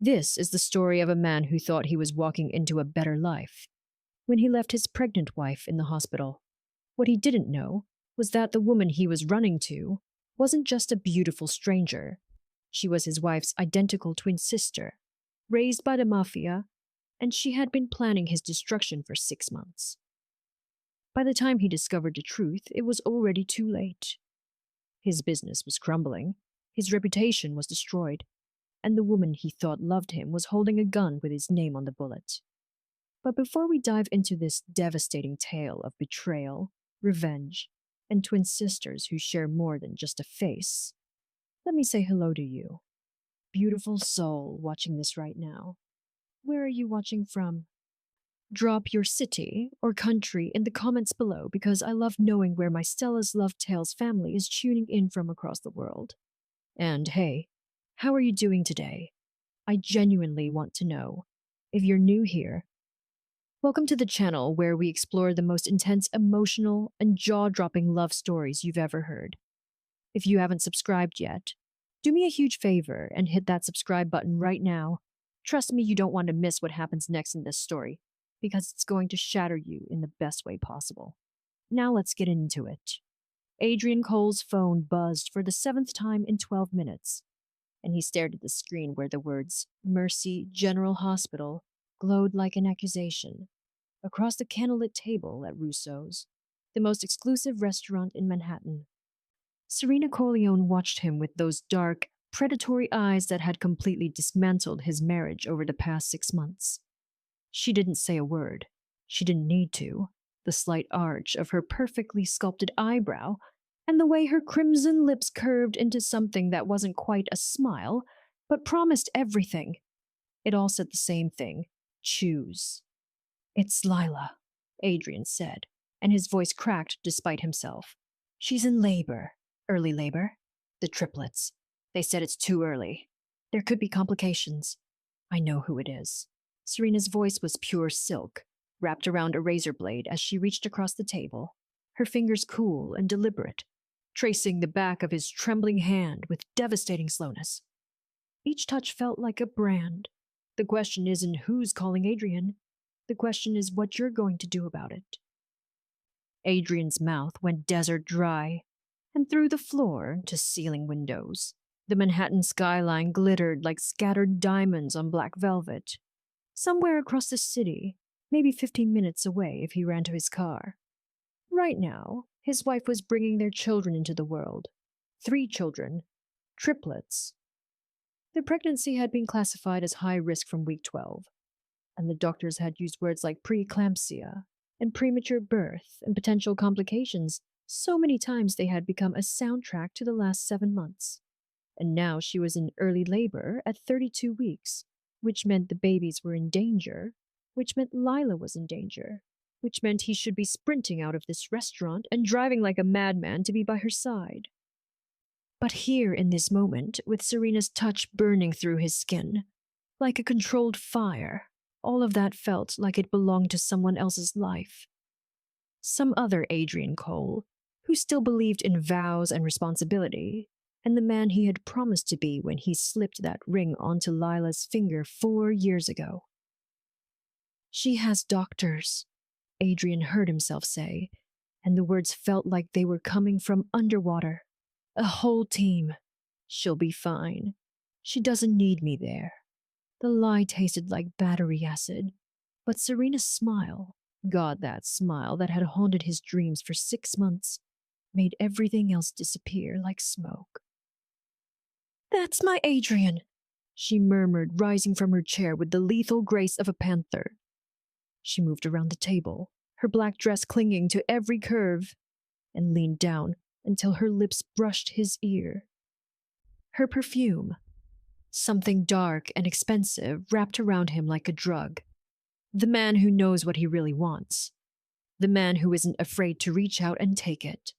This is the story of a man who thought he was walking into a better life when he left his pregnant wife in the hospital. What he didn't know was that the woman he was running to wasn't just a beautiful stranger. She was his wife's identical twin sister, raised by the Mafia, and she had been planning his destruction for 6 months. By the time he discovered the truth, it was already too late. His business was crumbling, his reputation was destroyed, and the woman he thought loved him was holding a gun with his name on the bullet. But before we dive into this devastating tale of betrayal, revenge, and twin sisters who share more than just a face, let me say hello to you, beautiful soul watching this right now. Where are you watching from? Drop your city or country in the comments below because I love knowing where my Stella's Love Tales family is tuning in from across the world. And hey, how are you doing today? I genuinely want to know. If you're new here, welcome to the channel where we explore the most intense, emotional, and jaw-dropping love stories you've ever heard. If you haven't subscribed yet, do me a huge favor and hit that subscribe button right now. Trust me, you don't want to miss what happens next in this story, because it's going to shatter you in the best way possible. Now let's get into it. Adrian Cole's phone buzzed for the 7th time in 12 minutes, and he stared at the screen where the words Mercy General Hospital glowed like an accusation across the candlelit table at Russo's, the most exclusive restaurant in Manhattan. Serena Corleone watched him with those dark, predatory eyes that had completely dismantled his marriage over the past 6 months. She didn't say a word. She didn't need to. The slight arch of her perfectly sculpted eyebrow and the way her crimson lips curved into something that wasn't quite a smile, but promised everything. It all said the same thing. Choose. It's Lila, Adrian said, and his voice cracked despite himself. She's in labor. Early labor. The triplets. They said it's too early. There could be complications. I know who it is. Serena's voice was pure silk, wrapped around a razor blade as she reached across the table, her fingers cool and deliberate, tracing the back of his trembling hand with devastating slowness. Each touch felt like a brand. The question isn't who's calling Adrian. The question is what you're going to do about it. Adrian's mouth went desert dry, and through the floor to ceiling windows, the Manhattan skyline glittered like scattered diamonds on black velvet. Somewhere across the city, maybe 15 minutes away if he ran to his car. Right now, his wife was bringing their children into the world. 3 children. Triplets. The pregnancy had been classified as high risk from week 12, and the doctors had used words like preeclampsia and premature birth and potential complications so many times they had become a soundtrack to the last 7 months. And now she was in early labor at 32 weeks. Which meant the babies were in danger, which meant Lila was in danger, which meant he should be sprinting out of this restaurant and driving like a madman to be by her side. But here in this moment, with Serena's touch burning through his skin, like a controlled fire, all of that felt like it belonged to someone else's life. Some other Adrian Cole, who still believed in vows and responsibility, and the man he had promised to be when he slipped that ring onto Lila's finger 4 years ago. She has doctors, Adrian heard himself say, and the words felt like they were coming from underwater. A whole team. She'll be fine. She doesn't need me there. The lie tasted like battery acid, but Serena's smile, God, that smile that had haunted his dreams for 6 months, made everything else disappear like smoke. That's my Adrian, she murmured, rising from her chair with the lethal grace of a panther. She moved around the table, her black dress clinging to every curve, and leaned down until her lips brushed his ear. Her perfume, something dark and expensive, wrapped around him like a drug. The man who knows what he really wants. The man who isn't afraid to reach out and take it.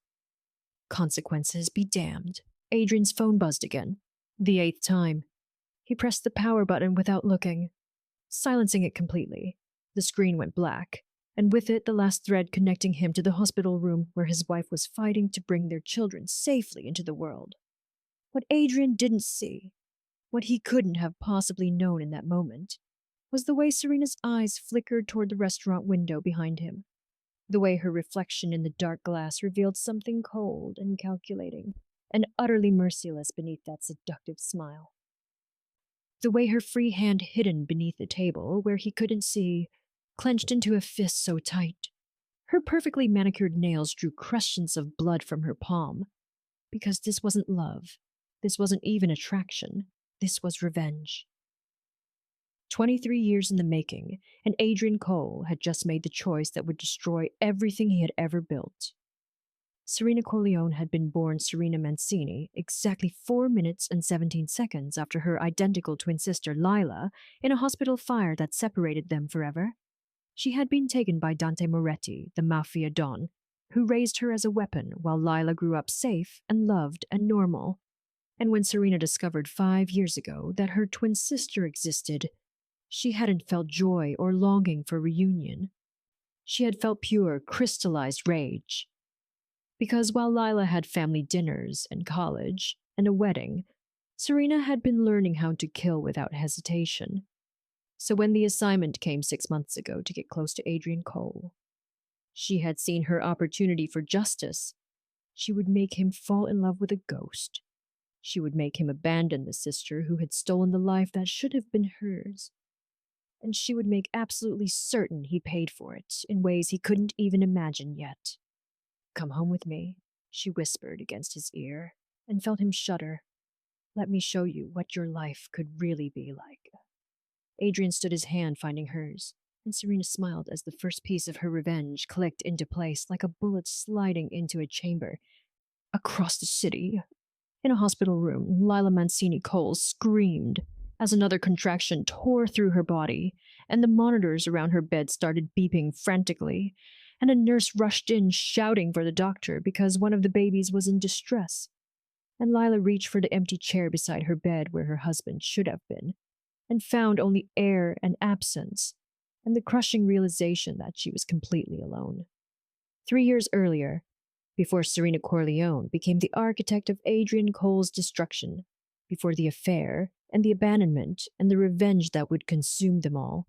Consequences be damned. Adrian's phone buzzed again. The 8th time. He pressed the power button without looking, silencing it completely. The screen went black, and with it the last thread connecting him to the hospital room where his wife was fighting to bring their children safely into the world. What Adrian didn't see What he couldn't have possibly known in that moment was the way Serena's eyes flickered toward the restaurant window behind him, the way her reflection in the dark glass revealed something cold and calculating and utterly merciless beneath that seductive smile. The way her free hand hidden beneath the table where he couldn't see, clenched into a fist so tight. Her perfectly manicured nails drew crescents of blood from her palm. Because this wasn't love. This wasn't even attraction. This was revenge. 23 years in the making, and Adrian Cole had just made the choice that would destroy everything he had ever built. Serena Corleone had been born Serena Mancini exactly 4 minutes and 17 seconds after her identical twin sister Lila in a hospital fire that separated them forever. She had been taken by Dante Moretti, the Mafia Don, who raised her as a weapon while Lila grew up safe and loved and normal. And when Serena discovered 5 years ago that her twin sister existed, she hadn't felt joy or longing for reunion. She had felt pure, crystallized rage. Because while Lila had family dinners and college and a wedding, Serena had been learning how to kill without hesitation. So when the assignment came 6 months ago to get close to Adrian Cole, she had seen her opportunity for justice. She would make him fall in love with a ghost. She would make him abandon the sister who had stolen the life that should have been hers. And she would make absolutely certain he paid for it in ways he couldn't even imagine yet. "Come home with me," she whispered against his ear, and felt him shudder. "Let me show you what your life could really be like." Adrian stood his hand finding hers, and Serena smiled as the first piece of her revenge clicked into place like a bullet sliding into a chamber. Across the city, in a hospital room, Lila Mancini Cole screamed as another contraction tore through her body, and the monitors around her bed started beeping frantically, and a nurse rushed in shouting for the doctor because one of the babies was in distress. And Lila reached for the empty chair beside her bed where her husband should have been, and found only air and absence, and the crushing realization that she was completely alone. 3 years earlier, before Serena Corleone became the architect of Adrian Cole's destruction, before the affair and the abandonment and the revenge that would consume them all,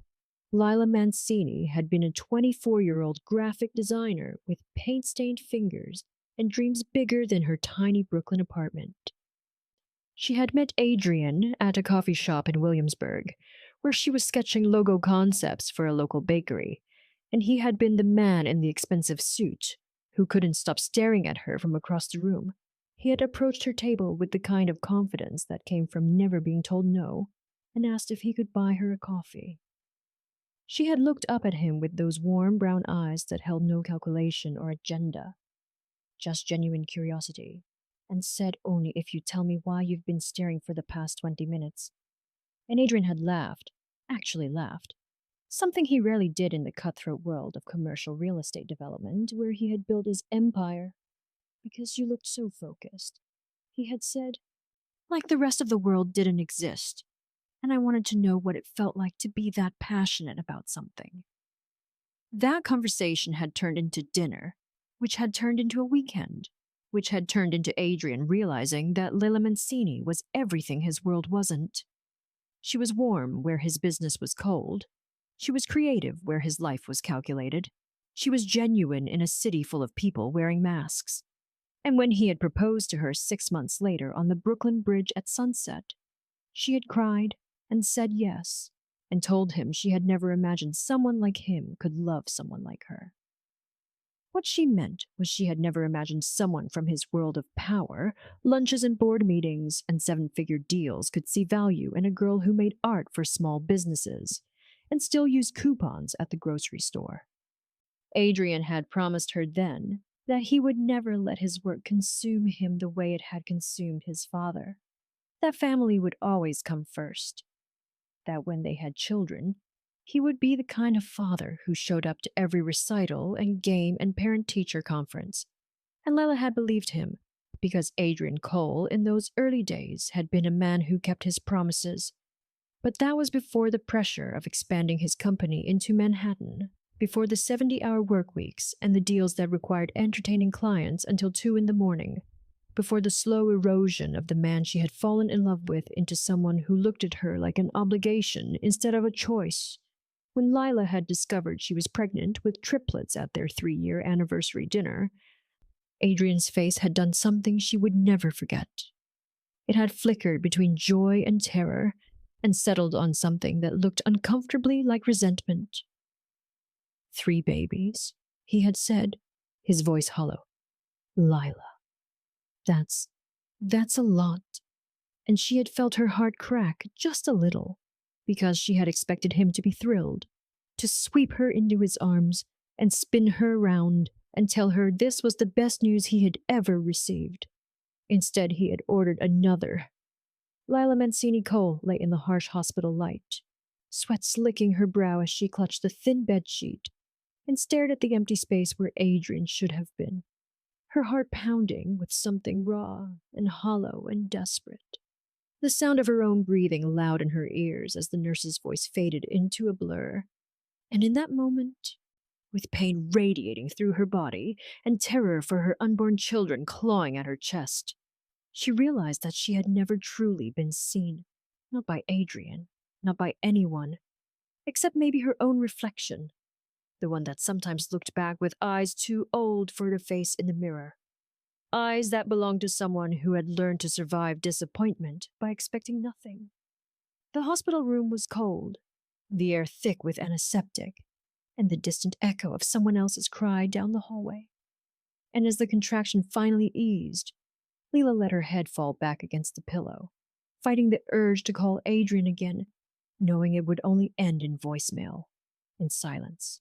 Lila Mancini had been a 24-year-old graphic designer with paint-stained fingers and dreams bigger than her tiny Brooklyn apartment. She had met Adrian at a coffee shop in Williamsburg, where she was sketching logo concepts for a local bakery, and he had been the man in the expensive suit who couldn't stop staring at her from across the room. He had approached her table with the kind of confidence that came from never being told no, and asked if he could buy her a coffee. She had looked up at him with those warm brown eyes that held no calculation or agenda, just genuine curiosity, and said only, "If you tell me why you've been staring for the past 20 minutes. And Adrian had laughed, actually laughed, something he rarely did in the cutthroat world of commercial real estate development where he had built his empire. "Because you looked so focused," he had said, "like the rest of the world didn't exist. And I wanted to know what it felt like to be that passionate about something." That conversation had turned into dinner, which had turned into a weekend, which had turned into Adrian realizing that Lila Mancini was everything his world wasn't. She was warm where his business was cold. She was creative where his life was calculated. She was genuine in a city full of people wearing masks. And when he had proposed to her 6 months later on the Brooklyn Bridge at sunset, she had cried and said yes, and told him she had never imagined someone like him could love someone like her. What she meant was she had never imagined someone from his world of power, lunches and board meetings, and 7-figure deals could see value in a girl who made art for small businesses and still used coupons at the grocery store. Adrian had promised her then that he would never let his work consume him the way it had consumed his father. That family would always come first. That when they had children, he would be the kind of father who showed up to every recital and game and parent-teacher conference. And Lila had believed him, because Adrian Cole in those early days had been a man who kept his promises. But that was before the pressure of expanding his company into Manhattan, before the 70-hour work weeks and the deals that required entertaining clients until 2 in the morning, before the slow erosion of the man she had fallen in love with into someone who looked at her like an obligation instead of a choice. When Lila had discovered she was pregnant with triplets at their 3-year anniversary dinner, Adrian's face had done something she would never forget. It had flickered between joy and terror and settled on something that looked uncomfortably like resentment. 3 babies, he had said, his voice hollow. Lila. That's a lot. And she had felt her heart crack just a little, because she had expected him to be thrilled, to sweep her into his arms and spin her round and tell her this was the best news he had ever received. Instead, he had ordered another. Lila Mancini Cole lay in the harsh hospital light, sweat slicking her brow as she clutched the thin bedsheet and stared at the empty space where Adrian should have been, her heart pounding with something raw and hollow and desperate. The sound of her own breathing loud in her ears as the nurse's voice faded into a blur. And in that moment, with pain radiating through her body and terror for her unborn children clawing at her chest, she realized that she had never truly been seen, not by Adrian, not by anyone, except maybe her own reflection, the one that sometimes looked back with eyes too old for her to face in the mirror. Eyes that belonged to someone who had learned to survive disappointment by expecting nothing. The hospital room was cold, the air thick with antiseptic, and the distant echo of someone else's cry down the hallway. And as the contraction finally eased, Leela let her head fall back against the pillow, fighting the urge to call Adrian again, knowing it would only end in voicemail, in silence,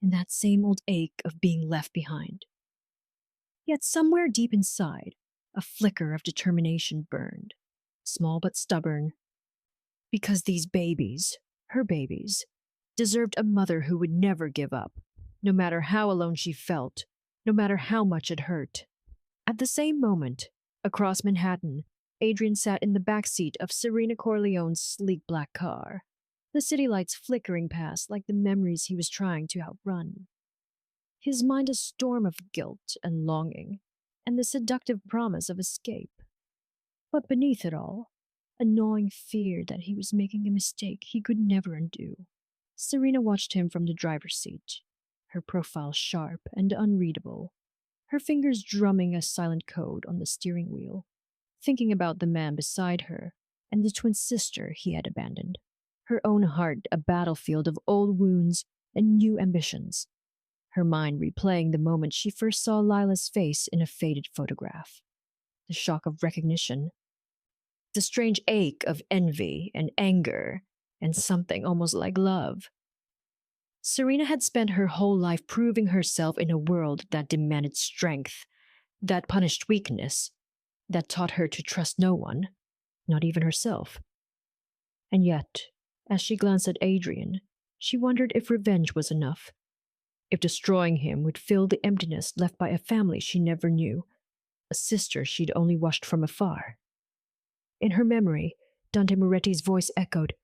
in that same old ache of being left behind. Yet somewhere deep inside, a flicker of determination burned, small but stubborn, because these babies, her babies, deserved a mother who would never give up, no matter how alone she felt, no matter how much it hurt. At the same moment, across Manhattan, Adrian sat in the back seat of Serena Corleone's sleek black car, the city lights flickering past like the memories he was trying to outrun. His mind a storm of guilt and longing, and the seductive promise of escape. But beneath it all, a gnawing fear that he was making a mistake he could never undo. Serena watched him from the driver's seat, her profile sharp and unreadable, her fingers drumming a silent code on the steering wheel, thinking about the man beside her and the twin sister he had abandoned, her own heart a battlefield of old wounds and new ambitions, her mind replaying the moment she first saw Lila's face in a faded photograph, the shock of recognition, the strange ache of envy and anger, and something almost like love. Serena had spent her whole life proving herself in a world that demanded strength, that punished weakness, that taught her to trust no one, not even herself. And yet, as she glanced at Adrian, she wondered if revenge was enough, if destroying him would fill the emptiness left by a family she never knew, a sister she'd only watched from afar. In her memory, Dante Moretti's voice echoed,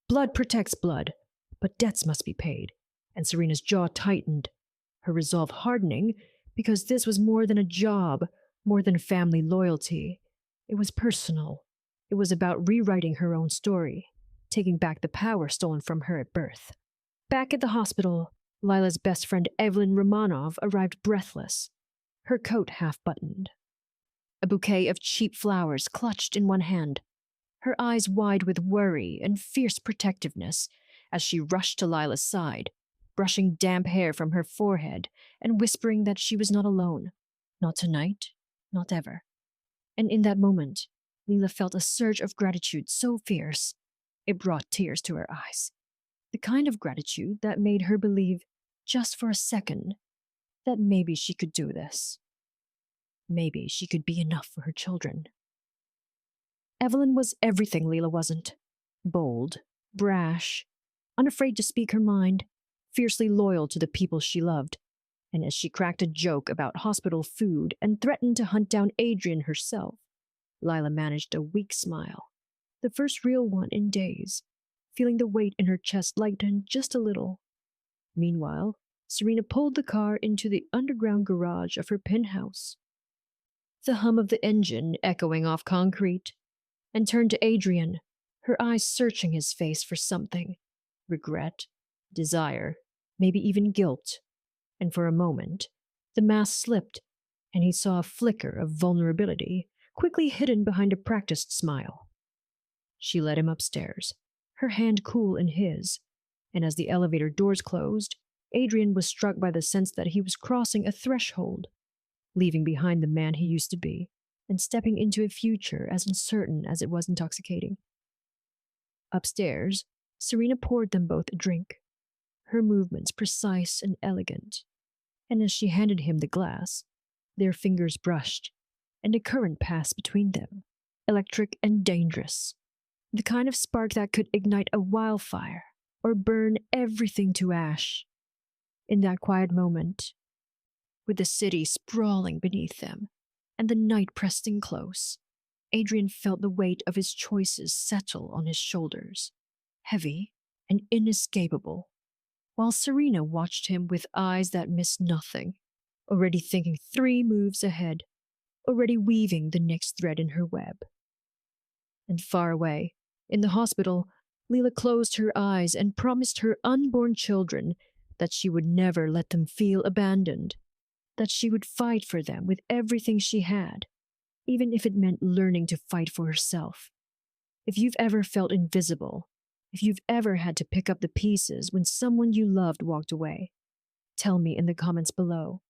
"Blood protects blood, but debts must be paid," and Serena's jaw tightened, her resolve hardening, because this was more than a job, more than family loyalty. It was personal. It was about rewriting her own story, taking back the power stolen from her at birth. Back at the hospital, Lila's best friend Evelyn Romanov arrived breathless, her coat half-buttoned, a bouquet of cheap flowers clutched in one hand, her eyes wide with worry and fierce protectiveness as she rushed to Lila's side, brushing damp hair from her forehead and whispering that she was not alone, not tonight, not ever. And in that moment, Lila felt a surge of gratitude so fierce, it brought tears to her eyes. The kind of gratitude that made her believe, just for a second, that maybe she could do this. Maybe she could be enough for her children. Evelyn was everything Lila wasn't. Bold, brash, unafraid to speak her mind, fiercely loyal to the people she loved. And as she cracked a joke about hospital food and threatened to hunt down Adrian herself, Lila managed a weak smile, the first real one in days, feeling the weight in her chest lighten just a little. Meanwhile, Serena pulled the car into the underground garage of her penthouse. the hum of the engine echoing off concrete, and turned to Adrian, her eyes searching his face for something: regret, desire, maybe even guilt. And for a moment, the mask slipped, and he saw a flicker of vulnerability, quickly hidden behind a practiced smile. She led him upstairs, her hand cool in his, and as the elevator doors closed, Adrian was struck by the sense that he was crossing a threshold, leaving behind the man he used to be, and stepping into a future as uncertain as it was intoxicating. Upstairs, Serena poured them both a drink, her movements precise and elegant, and as she handed him the glass, their fingers brushed, and a current passed between them, electric and dangerous, the kind of spark that could ignite a wildfire or burn everything to ash. In that quiet moment, with the city sprawling beneath them and the night pressed in close, Adrian felt the weight of his choices settle on his shoulders, heavy and inescapable, while Serena watched him with eyes that missed nothing, already thinking 3 moves ahead, already weaving the next thread in her web. And far away, in the hospital, Leela closed her eyes and promised her unborn children that she would never let them feel abandoned, that she would fight for them with everything she had, even if it meant learning to fight for herself. If you've ever felt invisible, if you've ever had to pick up the pieces when someone you loved walked away, tell me in the comments below.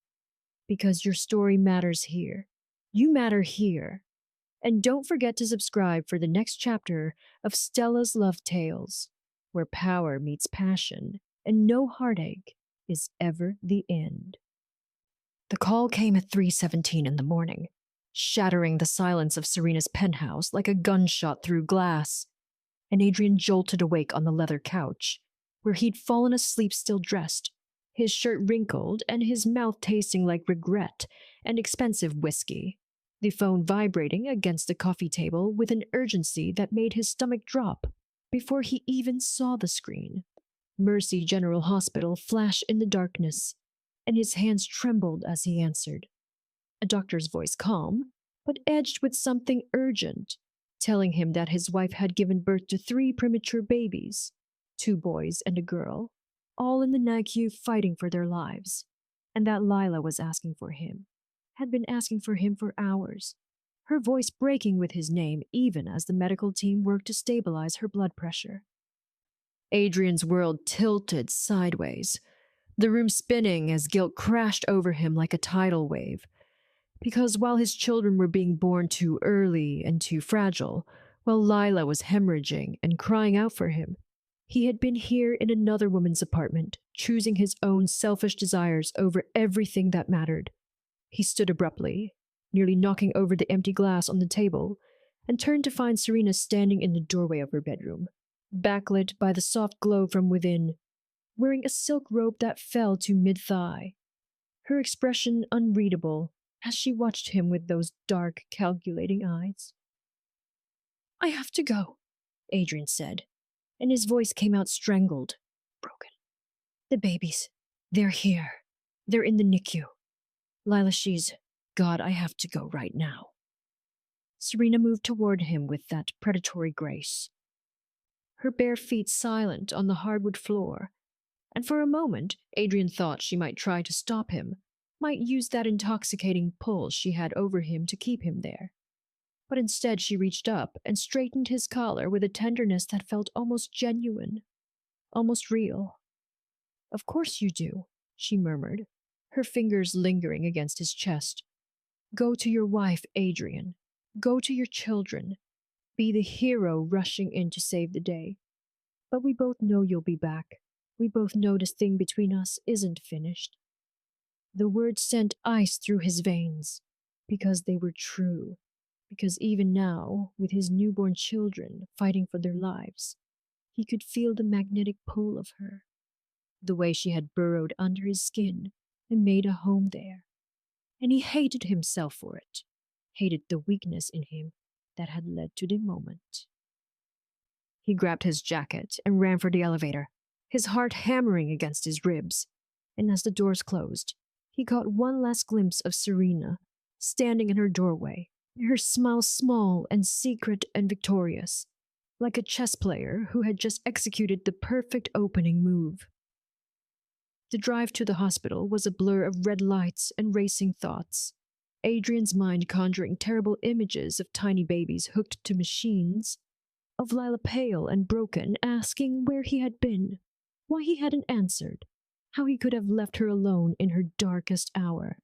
Because your story matters here. You matter here. And don't forget to subscribe for the next chapter of Stella's Love Tales, where power meets passion and no heartache is ever the end. The call came at 3:17 in the morning, shattering the silence of Serena's penthouse like a gunshot through glass, and Adrian jolted awake on the leather couch, where he'd fallen asleep still dressed, his shirt wrinkled and his mouth tasting like regret and expensive whiskey, the phone vibrating against the coffee table with an urgency that made his stomach drop before he even saw the screen. Mercy General Hospital flashed in the darkness, and his hands trembled as he answered. A doctor's voice calm, but edged with something urgent, telling him that his wife had given birth to 3 premature babies, 2 boys and a girl, all in the NICU fighting for their lives, and that Lila was asking for him, had been asking for him for hours, her voice breaking with his name even as the medical team worked to stabilize her blood pressure. Adrian's world tilted sideways, the room spinning as guilt crashed over him like a tidal wave. Because while his children were being born too early and too fragile, while Lila was hemorrhaging and crying out for him, he had been here in another woman's apartment, choosing his own selfish desires over everything that mattered. He stood abruptly, nearly knocking over the empty glass on the table, and turned to find Serena standing in the doorway of her bedroom, backlit by the soft glow from within, wearing a silk robe that fell to mid-thigh, her expression unreadable as she watched him with those dark, calculating eyes. "I have to go," Adrian said, and his voice came out strangled, broken. "The babies, they're here. They're in the NICU. Lila, God, I have to go right now." Serena moved toward him with that predatory grace, her bare feet silent on the hardwood floor, and for a moment Adrian thought she might try to stop him, might use that intoxicating pull she had over him to keep him there. But instead she reached up and straightened his collar with a tenderness that felt almost genuine, almost real. "Of course you do," she murmured, her fingers lingering against his chest. "Go to your wife, Adrian. Go to your children. Be the hero rushing in to save the day. But we both know you'll be back. We both know this thing between us isn't finished." The words sent ice through his veins, because they were true, because even now, with his newborn children fighting for their lives, he could feel the magnetic pull of her, the way she had burrowed under his skin and made a home there. And he hated himself for it, hated the weakness in him that had led to the moment. He grabbed his jacket and ran for the elevator, his heart hammering against his ribs, and as the doors closed, he caught one last glimpse of Serena, standing in her doorway, her smile small and secret and victorious, like a chess player who had just executed the perfect opening move. The drive to the hospital was a blur of red lights and racing thoughts, Adrian's mind conjuring terrible images of tiny babies hooked to machines, of Lila pale and broken, asking where he had been, why he hadn't answered, how he could have left her alone in her darkest hour.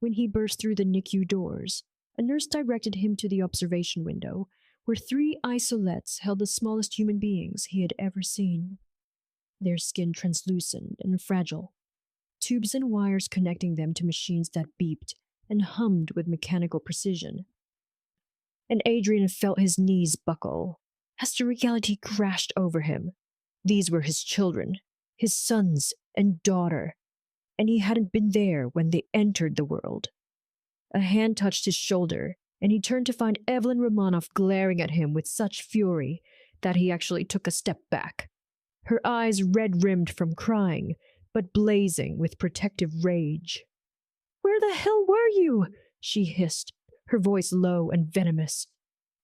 When he burst through the NICU doors, a nurse directed him to the observation window, where 3 isolettes held the smallest human beings he had ever seen. Their skin translucent and fragile, tubes and wires connecting them to machines that beeped and hummed with mechanical precision. And Adrian felt his knees buckle as the reality crashed over him. These were his children, his sons and daughter, and he hadn't been there when they entered the world. A hand touched his shoulder, and he turned to find Evelyn Romanov glaring at him with such fury that he actually took a step back. Her eyes red-rimmed from crying, but blazing with protective rage. "Where the hell were you?" she hissed, her voice low and venomous.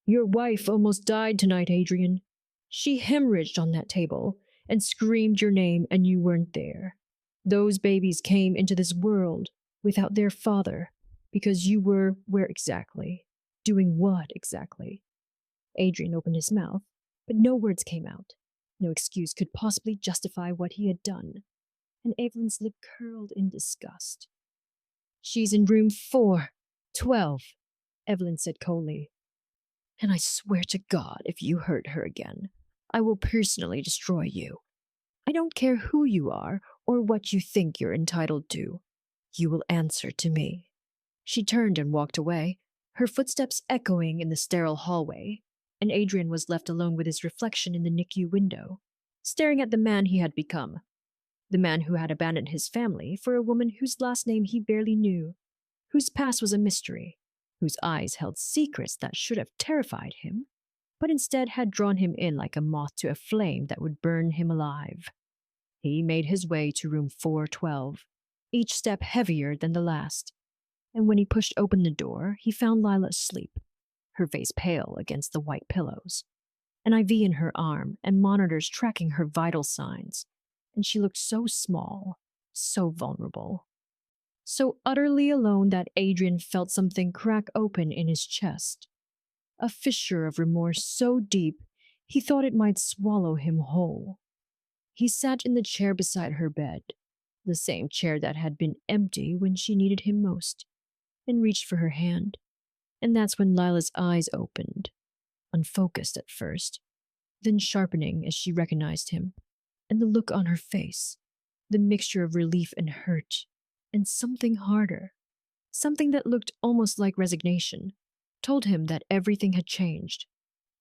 "Your wife almost died tonight, Adrian. She hemorrhaged on that table and screamed your name, and you weren't there. Those babies came into this world without their father because you were where exactly? Doing what exactly?" Adrian opened his mouth, but no words came out. No excuse could possibly justify what he had done, and Evelyn's lip curled in disgust. "She's in room 412, Evelyn said coldly. "And I swear to God, if you hurt her again, I will personally destroy you. I don't care who you are or what you think you're entitled to. You will answer to me." She turned and walked away, her footsteps echoing in the sterile hallway, and Adrian was left alone with his reflection in the NICU window, staring at the man he had become. The man who had abandoned his family for a woman whose last name he barely knew, whose past was a mystery, whose eyes held secrets that should have terrified him, but instead had drawn him in like a moth to a flame that would burn him alive. He made his way to room 412, each step heavier than the last, and when he pushed open the door, he found Lila asleep, her face pale against the white pillows, an IV in her arm and monitors tracking her vital signs, and she looked so small, so vulnerable, so utterly alone that Adrian felt something crack open in his chest, a fissure of remorse so deep he thought it might swallow him whole. He sat in the chair beside her bed, the same chair that had been empty when she needed him most, and reached for her hand. And that's when Lila's eyes opened, unfocused at first, then sharpening as she recognized him, and the look on her face, the mixture of relief and hurt, and something harder, something that looked almost like resignation, told him that everything had changed,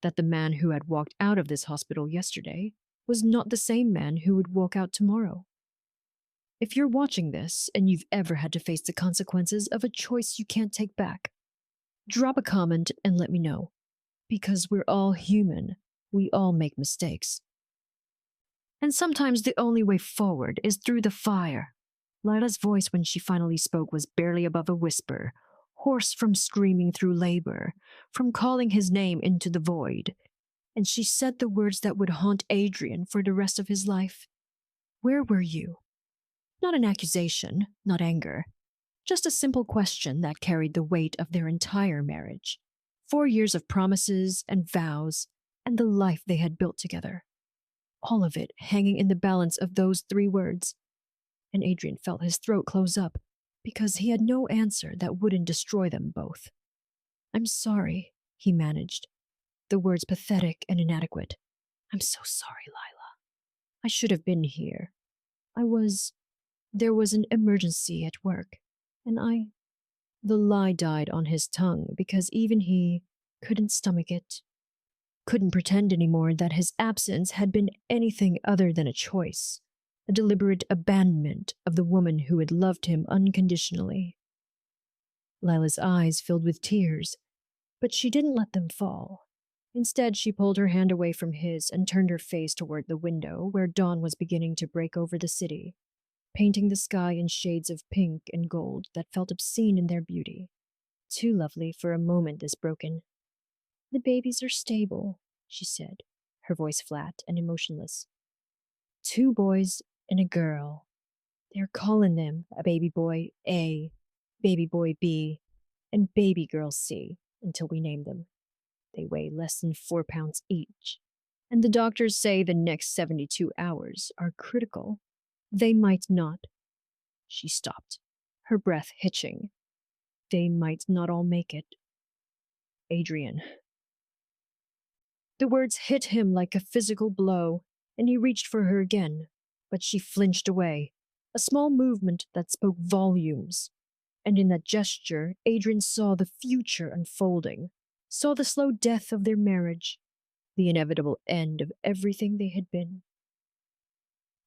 that the man who had walked out of this hospital yesterday was not the same man who would walk out tomorrow. If you're watching this and you've ever had to face the consequences of a choice you can't take back, drop a comment and let me know, because we're all human. We all make mistakes. And sometimes the only way forward is through the fire. Lila's voice when she finally spoke was barely above a whisper, hoarse from screaming through labor, from calling his name into the void. And she said the words that would haunt Adrian for the rest of his life. "Where were you?" Not an accusation, not anger. Just a simple question that carried the weight of their entire marriage. 4 years of promises and vows, and the life they had built together. All of it hanging in the balance of those 3 words. And Adrian felt his throat close up, because he had no answer that wouldn't destroy them both. "I'm sorry," he managed, the words pathetic and inadequate. "I'm so sorry, Lila. I should have been here. There was an emergency at work, and The lie died on his tongue because even he couldn't stomach it. Couldn't pretend anymore that his absence had been anything other than a choice, a deliberate abandonment of the woman who had loved him unconditionally. Lila's eyes filled with tears, but she didn't let them fall. Instead, she pulled her hand away from his and turned her face toward the window where dawn was beginning to break over the city, painting the sky in shades of pink and gold that felt obscene in their beauty. Too lovely for a moment this broken. The babies are stable, she said, her voice flat and emotionless. 2 boys and a girl. They're calling them a baby boy A, baby boy B, and baby girl C until we name them. They weigh less than 4 pounds each. And the doctors say the next 72 hours are critical. They might not. She stopped, her breath hitching. They might not all make it. Adrian. The words hit him like a physical blow, and he reached for her again, but she flinched away, a small movement that spoke volumes. And in that gesture, Adrian saw the future unfolding, saw the slow death of their marriage, the inevitable end of everything they had been.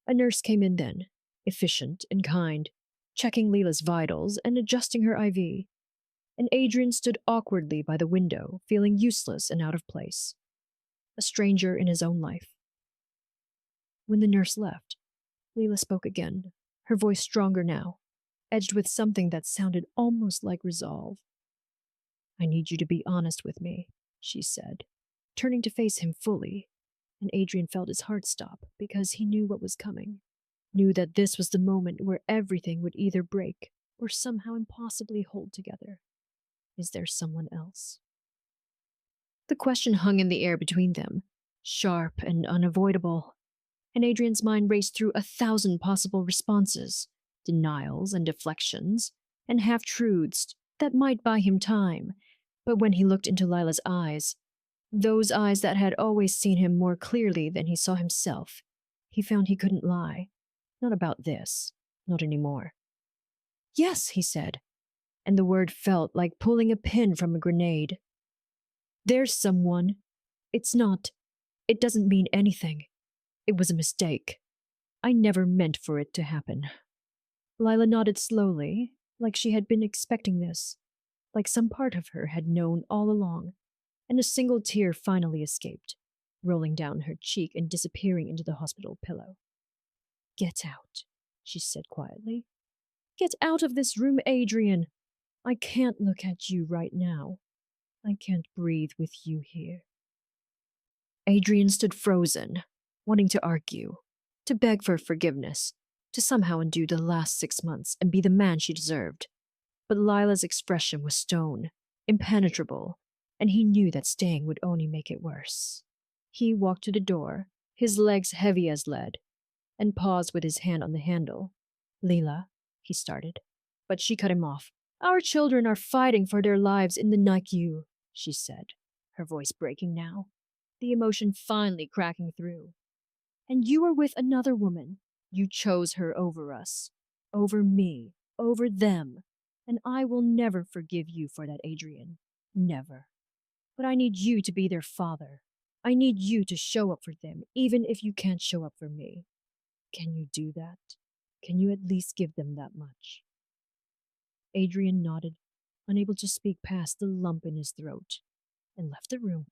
A nurse came in then, efficient and kind, checking Leela's vitals and adjusting her IV. And Adrian stood awkwardly by the window, feeling useless and out of place. A stranger in his own life. When the nurse left, Leela spoke again, her voice stronger now, edged with something that sounded almost like resolve. I need you to be honest with me, she said, turning to face him fully, and Adrian felt his heart stop because he knew what was coming, knew that this was the moment where everything would either break or somehow impossibly hold together. Is there someone else? The question hung in the air between them, sharp and unavoidable, and Adrian's mind raced through 1,000 possible responses, denials and deflections, and half-truths that might buy him time. But when he looked into Lila's eyes, those eyes that had always seen him more clearly than he saw himself, he found he couldn't lie. Not about this. Not anymore. Yes, he said, and the word felt like pulling a pin from a grenade. There's someone. It doesn't mean anything. It was a mistake. I never meant for it to happen. Lila nodded slowly, like she had been expecting this, like some part of her had known all along, and a single tear finally escaped, rolling down her cheek and disappearing into the hospital pillow. Get out, she said quietly. Get out of this room, Adrian. I can't look at you right now. I can't breathe with you here. Adrian stood frozen, wanting to argue, to beg for forgiveness, to somehow undo the last 6 months and be the man she deserved. But Lila's expression was stone, impenetrable, and he knew that staying would only make it worse. He walked to the door, his legs heavy as lead, and paused with his hand on the handle. Leela, he started, but she cut him off. Our children are fighting for their lives in the NICU, she said, her voice breaking now, the emotion finally cracking through. And you are with another woman. You chose her over us, over me, over them, and I will never forgive you for that, Adrian. Never. But I need you to be their father. I need you to show up for them, even if you can't show up for me. Can you do that? Can you at least give them that much? Adrian nodded, unable to speak past the lump in his throat, and left the room.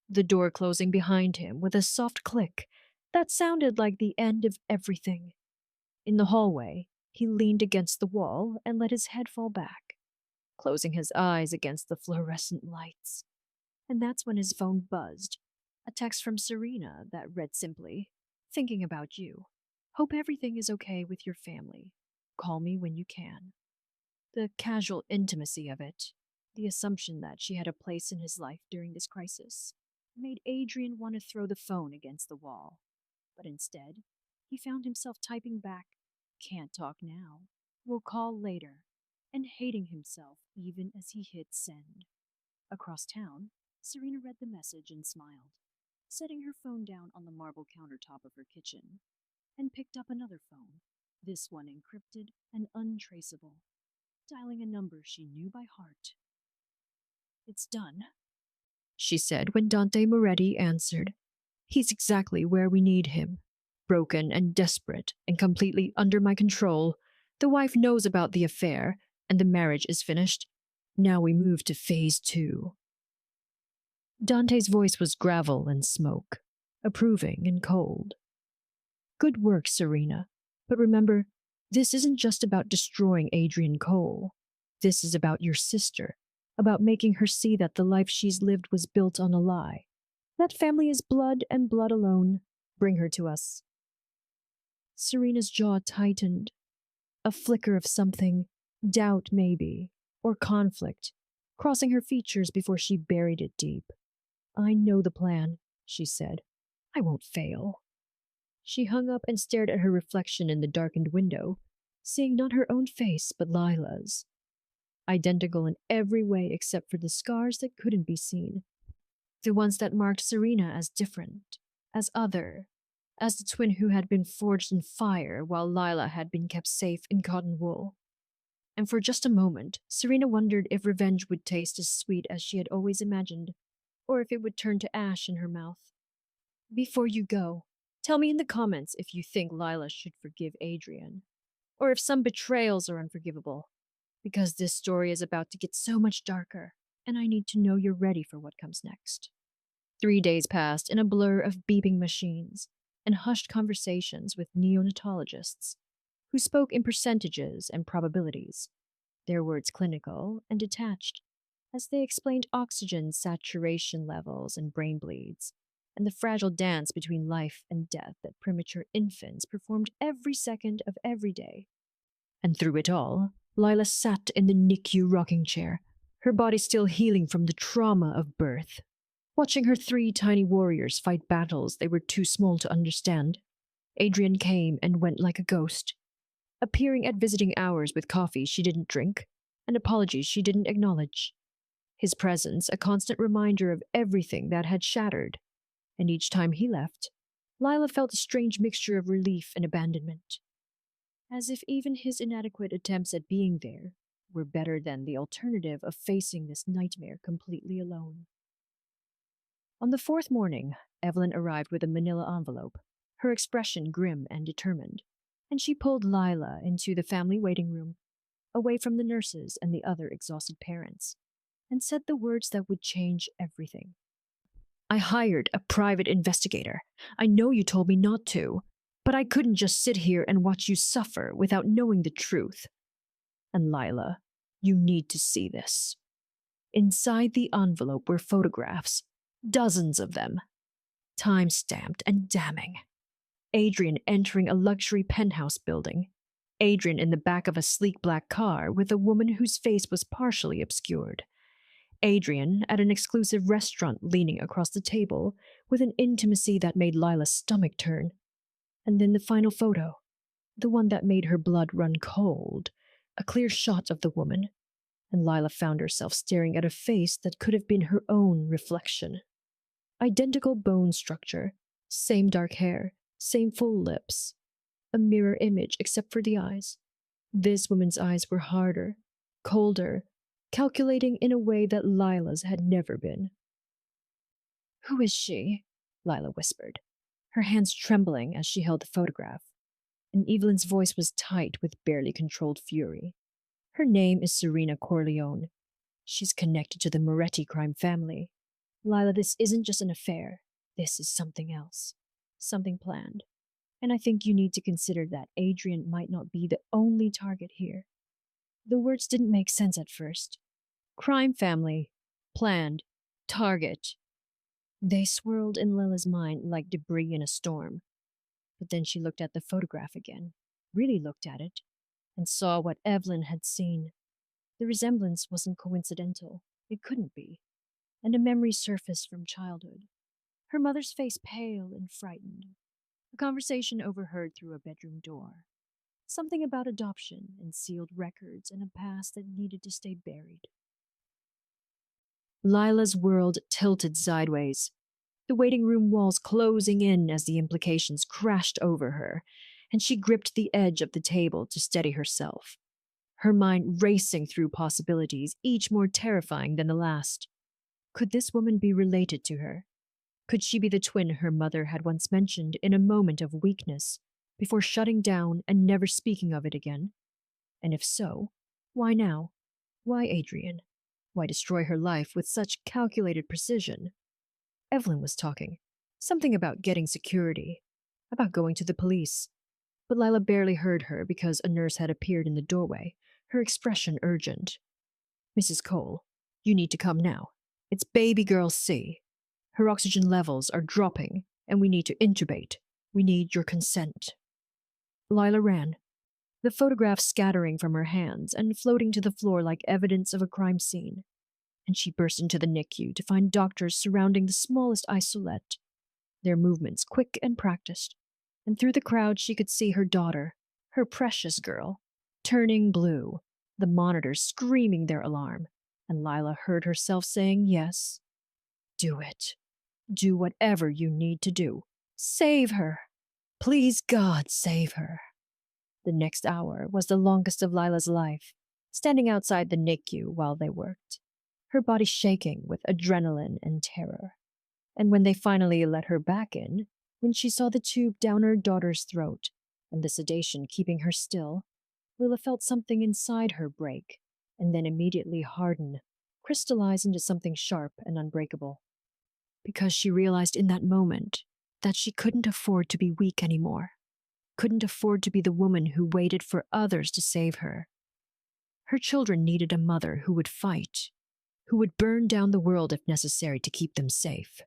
The door closing behind him with a soft click that sounded like the end of everything. In the hallway, he leaned against the wall and let his head fall back, closing his eyes against the fluorescent lights. And that's when his phone buzzed, a text from Serena that read simply, Thinking about you. Hope everything is okay with your family. Call me when you can. The casual intimacy of it, the assumption that she had a place in his life during this crisis, made Adrian want to throw the phone against the wall. But instead, he found himself typing back, Can't talk now. We'll call later, and hating himself even as he hit send. Across town, Serena read the message and smiled, setting her phone down on the marble countertop of her kitchen, and picked up another phone, this one encrypted and untraceable, dialing a number she knew by heart. It's done, she said when Dante Moretti answered. He's exactly where we need him. Broken and desperate and completely under my control. The wife knows about the affair, and the marriage is finished. Now we move to phase 2. Dante's voice was gravel and smoke, approving and cold. Good work, Serena. But remember, this isn't just about destroying Adrian Cole. This is about your sister, about making her see that the life she's lived was built on a lie. That family is blood and blood alone. Bring her to us. Serena's jaw tightened. A flicker of something, doubt maybe, or conflict, crossing her features before she buried it deep. I know the plan, she said. I won't fail. She hung up and stared at her reflection in the darkened window, seeing not her own face but Lila's. Identical in every way except for the scars that couldn't be seen. The ones that marked Serena as different, as other, as the twin who had been forged in fire while Lila had been kept safe in cotton wool. And for just a moment, Serena wondered if revenge would taste as sweet as she had always imagined, or if it would turn to ash in her mouth. Before you go, tell me in the comments if you think Lila should forgive Adrian, or if some betrayals are unforgivable, because this story is about to get so much darker, and I need to know you're ready for what comes next. 3 days passed in a blur of beeping machines and hushed conversations with neonatologists, who spoke in percentages and probabilities, their words clinical and detached, as they explained oxygen saturation levels and brain bleeds, and the fragile dance between life and death that premature infants performed every second of every day. And through it all, Lila sat in the NICU rocking chair, her body still healing from the trauma of birth, watching her 3 tiny warriors fight battles they were too small to understand. Adrian came and went like a ghost, appearing at visiting hours with coffee she didn't drink and apologies she didn't acknowledge. His presence a constant reminder of everything that had shattered, and each time he left, Lila felt a strange mixture of relief and abandonment, as if even his inadequate attempts at being there were better than the alternative of facing this nightmare completely alone. On the 4th morning, Evelyn arrived with a manila envelope, her expression grim and determined, and she pulled Lila into the family waiting room, away from the nurses and the other exhausted parents, and said the words that would change everything. I hired a private investigator. I know you told me not to, but I couldn't just sit here and watch you suffer without knowing the truth. And Lila, you need to see this. Inside the envelope were photographs, dozens of them, time-stamped and damning. Adrian entering a luxury penthouse building, Adrian in the back of a sleek black car with a woman whose face was partially obscured, Adrian at an exclusive restaurant leaning across the table with an intimacy that made Lila's stomach turn. And then the final photo, the one that made her blood run cold, a clear shot of the woman, and Lila found herself staring at a face that could have been her own reflection. Identical bone structure, same dark hair, same full lips, a mirror image except for the eyes. This woman's eyes were harder, colder, calculating in a way that Lila's had never been. Who is she? Lila whispered, her hands trembling as she held the photograph, and Evelyn's voice was tight with barely controlled fury. Her name is Serena Corleone. She's connected to the Moretti crime family. Lila, this isn't just an affair. This is something else. Something planned. And I think you need to consider that Adrian might not be the only target here. The words didn't make sense at first. Crime family, planned, target. They swirled in Lila's mind like debris in a storm. But then she looked at the photograph again, really looked at it, and saw what Evelyn had seen. The resemblance wasn't coincidental. It couldn't be. And a memory surfaced from childhood. Her mother's face pale and frightened. A conversation overheard through a bedroom door. Something about adoption and sealed records and a past that needed to stay buried. Lila's world tilted sideways, the waiting room walls closing in as the implications crashed over her, and she gripped the edge of the table to steady herself, her mind racing through possibilities, each more terrifying than the last. Could this woman be related to her? Could she be the twin her mother had once mentioned in a moment of weakness, before shutting down and never speaking of it again? And if so, why now? Why Adrian? Why destroy her life with such calculated precision? Evelyn was talking. Something about getting security, about going to the police. But Lila barely heard her because a nurse had appeared in the doorway, her expression urgent. Mrs. Cole, you need to come now. It's baby girl C. Her oxygen levels are dropping, and we need to intubate. We need your consent. Lila ran, the photograph scattering from her hands and floating to the floor like evidence of a crime scene. And she burst into the NICU to find doctors surrounding the smallest isolette, their movements quick and practiced. And through the crowd she could see her daughter, her precious girl, turning blue, the monitors screaming their alarm, and Lila heard herself saying yes. Do it. Do whatever you need to do. Save her. Please, God, save her. The next hour was the longest of Lila's life, standing outside the NICU while they worked, her body shaking with adrenaline and terror. And when they finally let her back in, when she saw the tube down her daughter's throat and the sedation keeping her still, Lila felt something inside her break, and then immediately harden, crystallize into something sharp and unbreakable. Because she realized in that moment that she couldn't afford to be weak anymore, couldn't afford to be the woman who waited for others to save her. Her children needed a mother who would fight, who would burn down the world if necessary to keep them safe.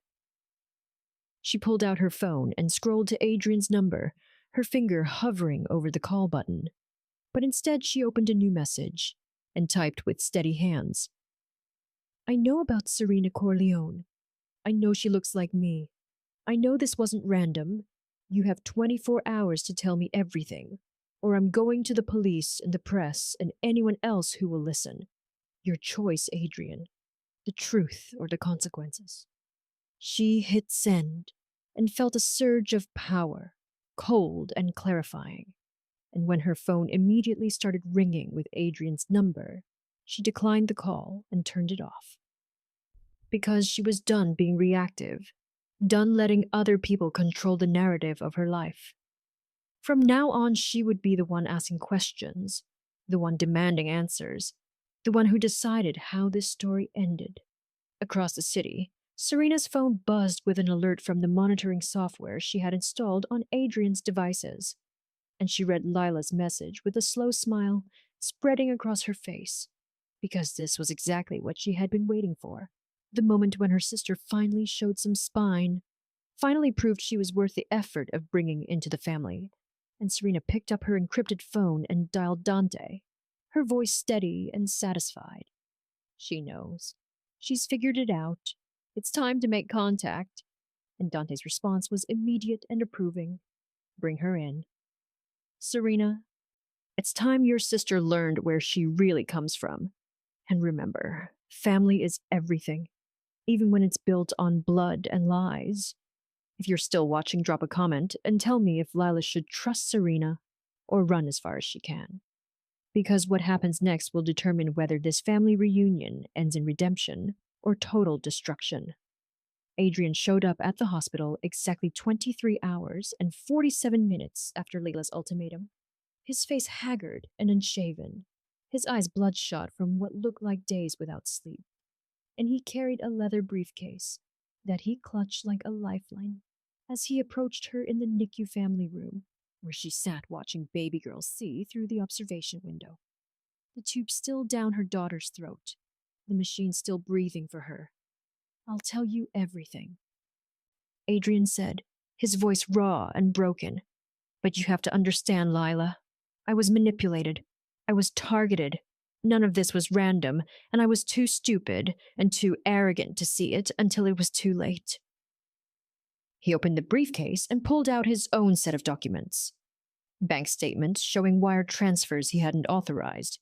She pulled out her phone and scrolled to Adrian's number, her finger hovering over the call button. But instead she opened a new message and typed with steady hands. I know about Serena Corleone. I know she looks like me. I know this wasn't random. You have 24 hours to tell me everything, or I'm going to the police and the press and anyone else who will listen. Your choice, Adrian. The truth or the consequences. She hit send and felt a surge of power, cold and clarifying. And when her phone immediately started ringing with Adrian's number, she declined the call and turned it off. Because she was done being reactive, done letting other people control the narrative of her life. From now on, she would be the one asking questions, the one demanding answers, the one who decided how this story ended. Across the city, Serena's phone buzzed with an alert from the monitoring software she had installed on Adrian's devices, and she read Lila's message with a slow smile spreading across her face, because this was exactly what she had been waiting for. The moment when her sister finally showed some spine, finally proved she was worth the effort of bringing into the family. And Serena picked up her encrypted phone and dialed Dante, her voice steady and satisfied. She knows. She's figured it out. It's time to make contact. And Dante's response was immediate and approving. Bring her in. Serena, it's time your sister learned where she really comes from. And remember, family is everything, even when it's built on blood and lies. If you're still watching, drop a comment and tell me if Lila should trust Serena or run as far as she can. Because what happens next will determine whether this family reunion ends in redemption or total destruction. Adrian showed up at the hospital exactly 23 hours and 47 minutes after Layla's ultimatum, his face haggard and unshaven, his eyes bloodshot from what looked like days without sleep. And he carried a leather briefcase that he clutched like a lifeline as he approached her in the NICU family room, where she sat watching baby girl C through the observation window. The tube still down her daughter's throat, the machine still breathing for her. I'll tell you everything, Adrian said, his voice raw and broken. But you have to understand, Lila. I was manipulated. I was targeted. None of this was random, and I was too stupid and too arrogant to see it until it was too late. He opened the briefcase and pulled out his own set of documents. Bank statements showing wire transfers he hadn't authorized.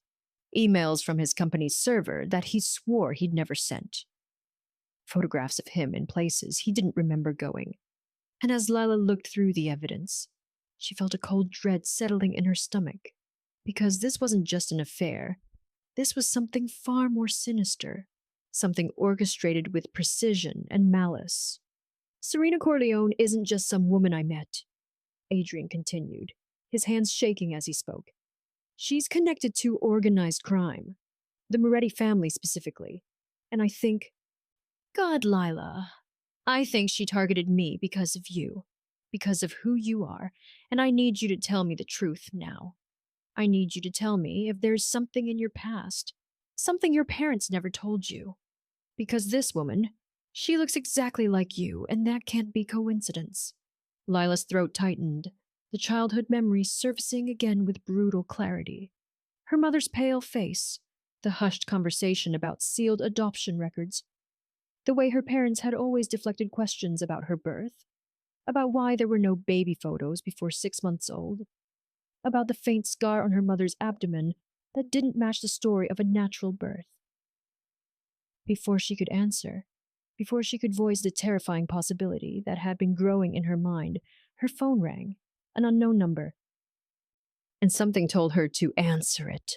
Emails from his company's server that he swore he'd never sent. Photographs of him in places he didn't remember going. And as Lila looked through the evidence, she felt a cold dread settling in her stomach. Because this wasn't just an affair. This was something far more sinister. Something orchestrated with precision and malice. Serena Corleone isn't just some woman I met, Adrian continued, his hands shaking as he spoke. She's connected to organized crime, the Moretti family specifically, and I think, God, Lila, I think she targeted me because of you, because of who you are, and I need you to tell me the truth now. I need you to tell me if there's something in your past, Something your parents never told you. Because this woman, she looks exactly like you, and that can't be coincidence. Lila's throat tightened, the childhood memories surfacing again with brutal clarity. Her mother's pale face, the hushed conversation about sealed adoption records, the way her parents had always deflected questions about her birth, about why there were no baby photos before 6 months old, about the faint scar on her mother's abdomen that didn't match the story of a natural birth. Before she could answer, before she could voice the terrifying possibility that had been growing in her mind, her phone rang, an unknown number. And something told her to answer it.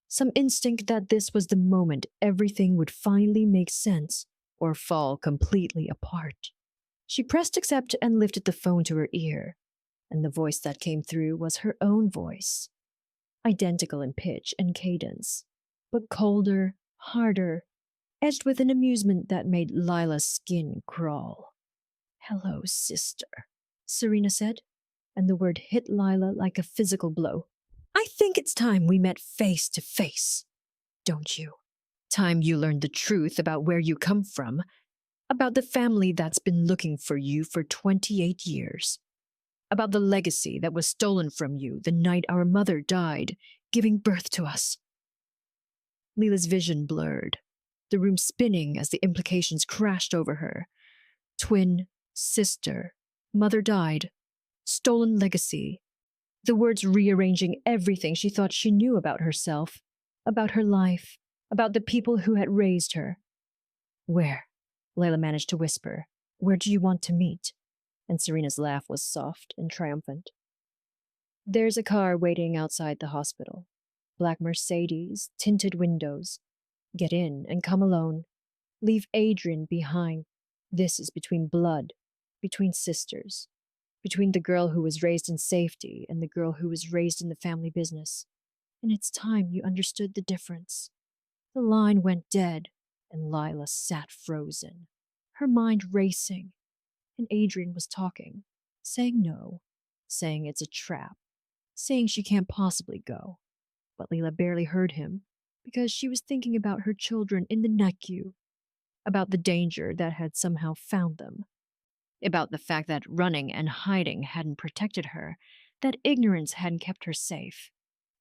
Some instinct that this was the moment everything would finally make sense or fall completely apart. She pressed accept and lifted the phone to her ear, and the voice that came through was her own voice. Identical in pitch and cadence, but colder, harder, edged with an amusement that made Lila's skin crawl. "Hello, sister," Serena said, and the word hit Lila like a physical blow. "I think it's time we met face to face. Don't you? Time you learned the truth about where you come from, about the family that's been looking for you for 28 years, about the legacy that was stolen from you the night our mother died, giving birth to us." Lila's vision blurred, the room spinning as the implications crashed over her. Twin, sister, mother died, stolen legacy. The words rearranging everything she thought she knew about herself, about her life, about the people who had raised her. "Where?" Lila managed to whisper. "Where do you want to meet?" And Serena's laugh was soft and triumphant. "There's a car waiting outside the hospital. Black Mercedes, tinted windows. Get in and come alone. Leave Adrian behind. This is between blood, between sisters, between the girl who was raised in safety and the girl who was raised in the family business. And it's time you understood the difference." The line went dead, and Lila sat frozen, her mind racing. And Adrian was talking, saying no, saying it's a trap, saying she can't possibly go. But Lila barely heard him, because she was thinking about her children in the NICU, about the danger that had somehow found them, about the fact that running and hiding hadn't protected her, that ignorance hadn't kept her safe,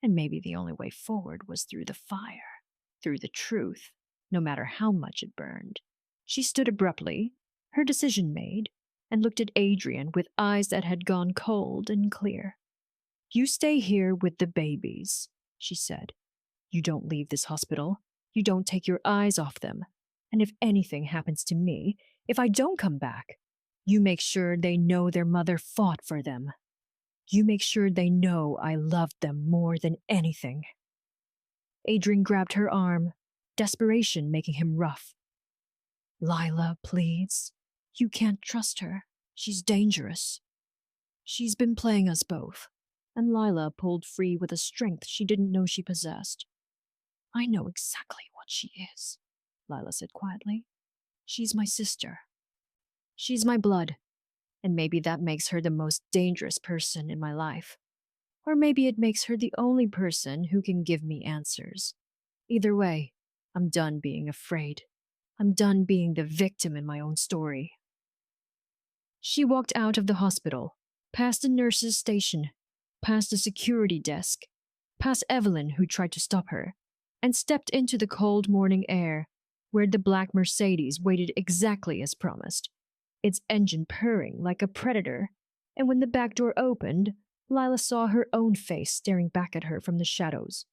and maybe the only way forward was through the fire, through the truth, no matter how much it burned. She stood abruptly, her decision made, and looked at Adrian with eyes that had gone cold and clear. "You stay here with the babies," she said. "You don't leave this hospital. You don't take your eyes off them. And if anything happens to me, if I don't come back, you make sure they know their mother fought for them. You make sure they know I loved them more than anything." Adrian grabbed her arm, desperation making him rough. "Lila, please. You can't trust her. She's dangerous. She's been playing us both." And Lila pulled free with a strength she didn't know she possessed. "I know exactly what she is," Lila said quietly. "She's my sister. She's my blood. And maybe that makes her the most dangerous person in my life. Or maybe it makes her the only person who can give me answers. Either way, I'm done being afraid. I'm done being the victim in my own story." She walked out of the hospital, past the nurse's station, past the security desk, past Evelyn, who tried to stop her, and stepped into the cold morning air, where the black Mercedes waited exactly as promised, its engine purring like a predator, and when the back door opened, Lila saw her own face staring back at her from the shadows.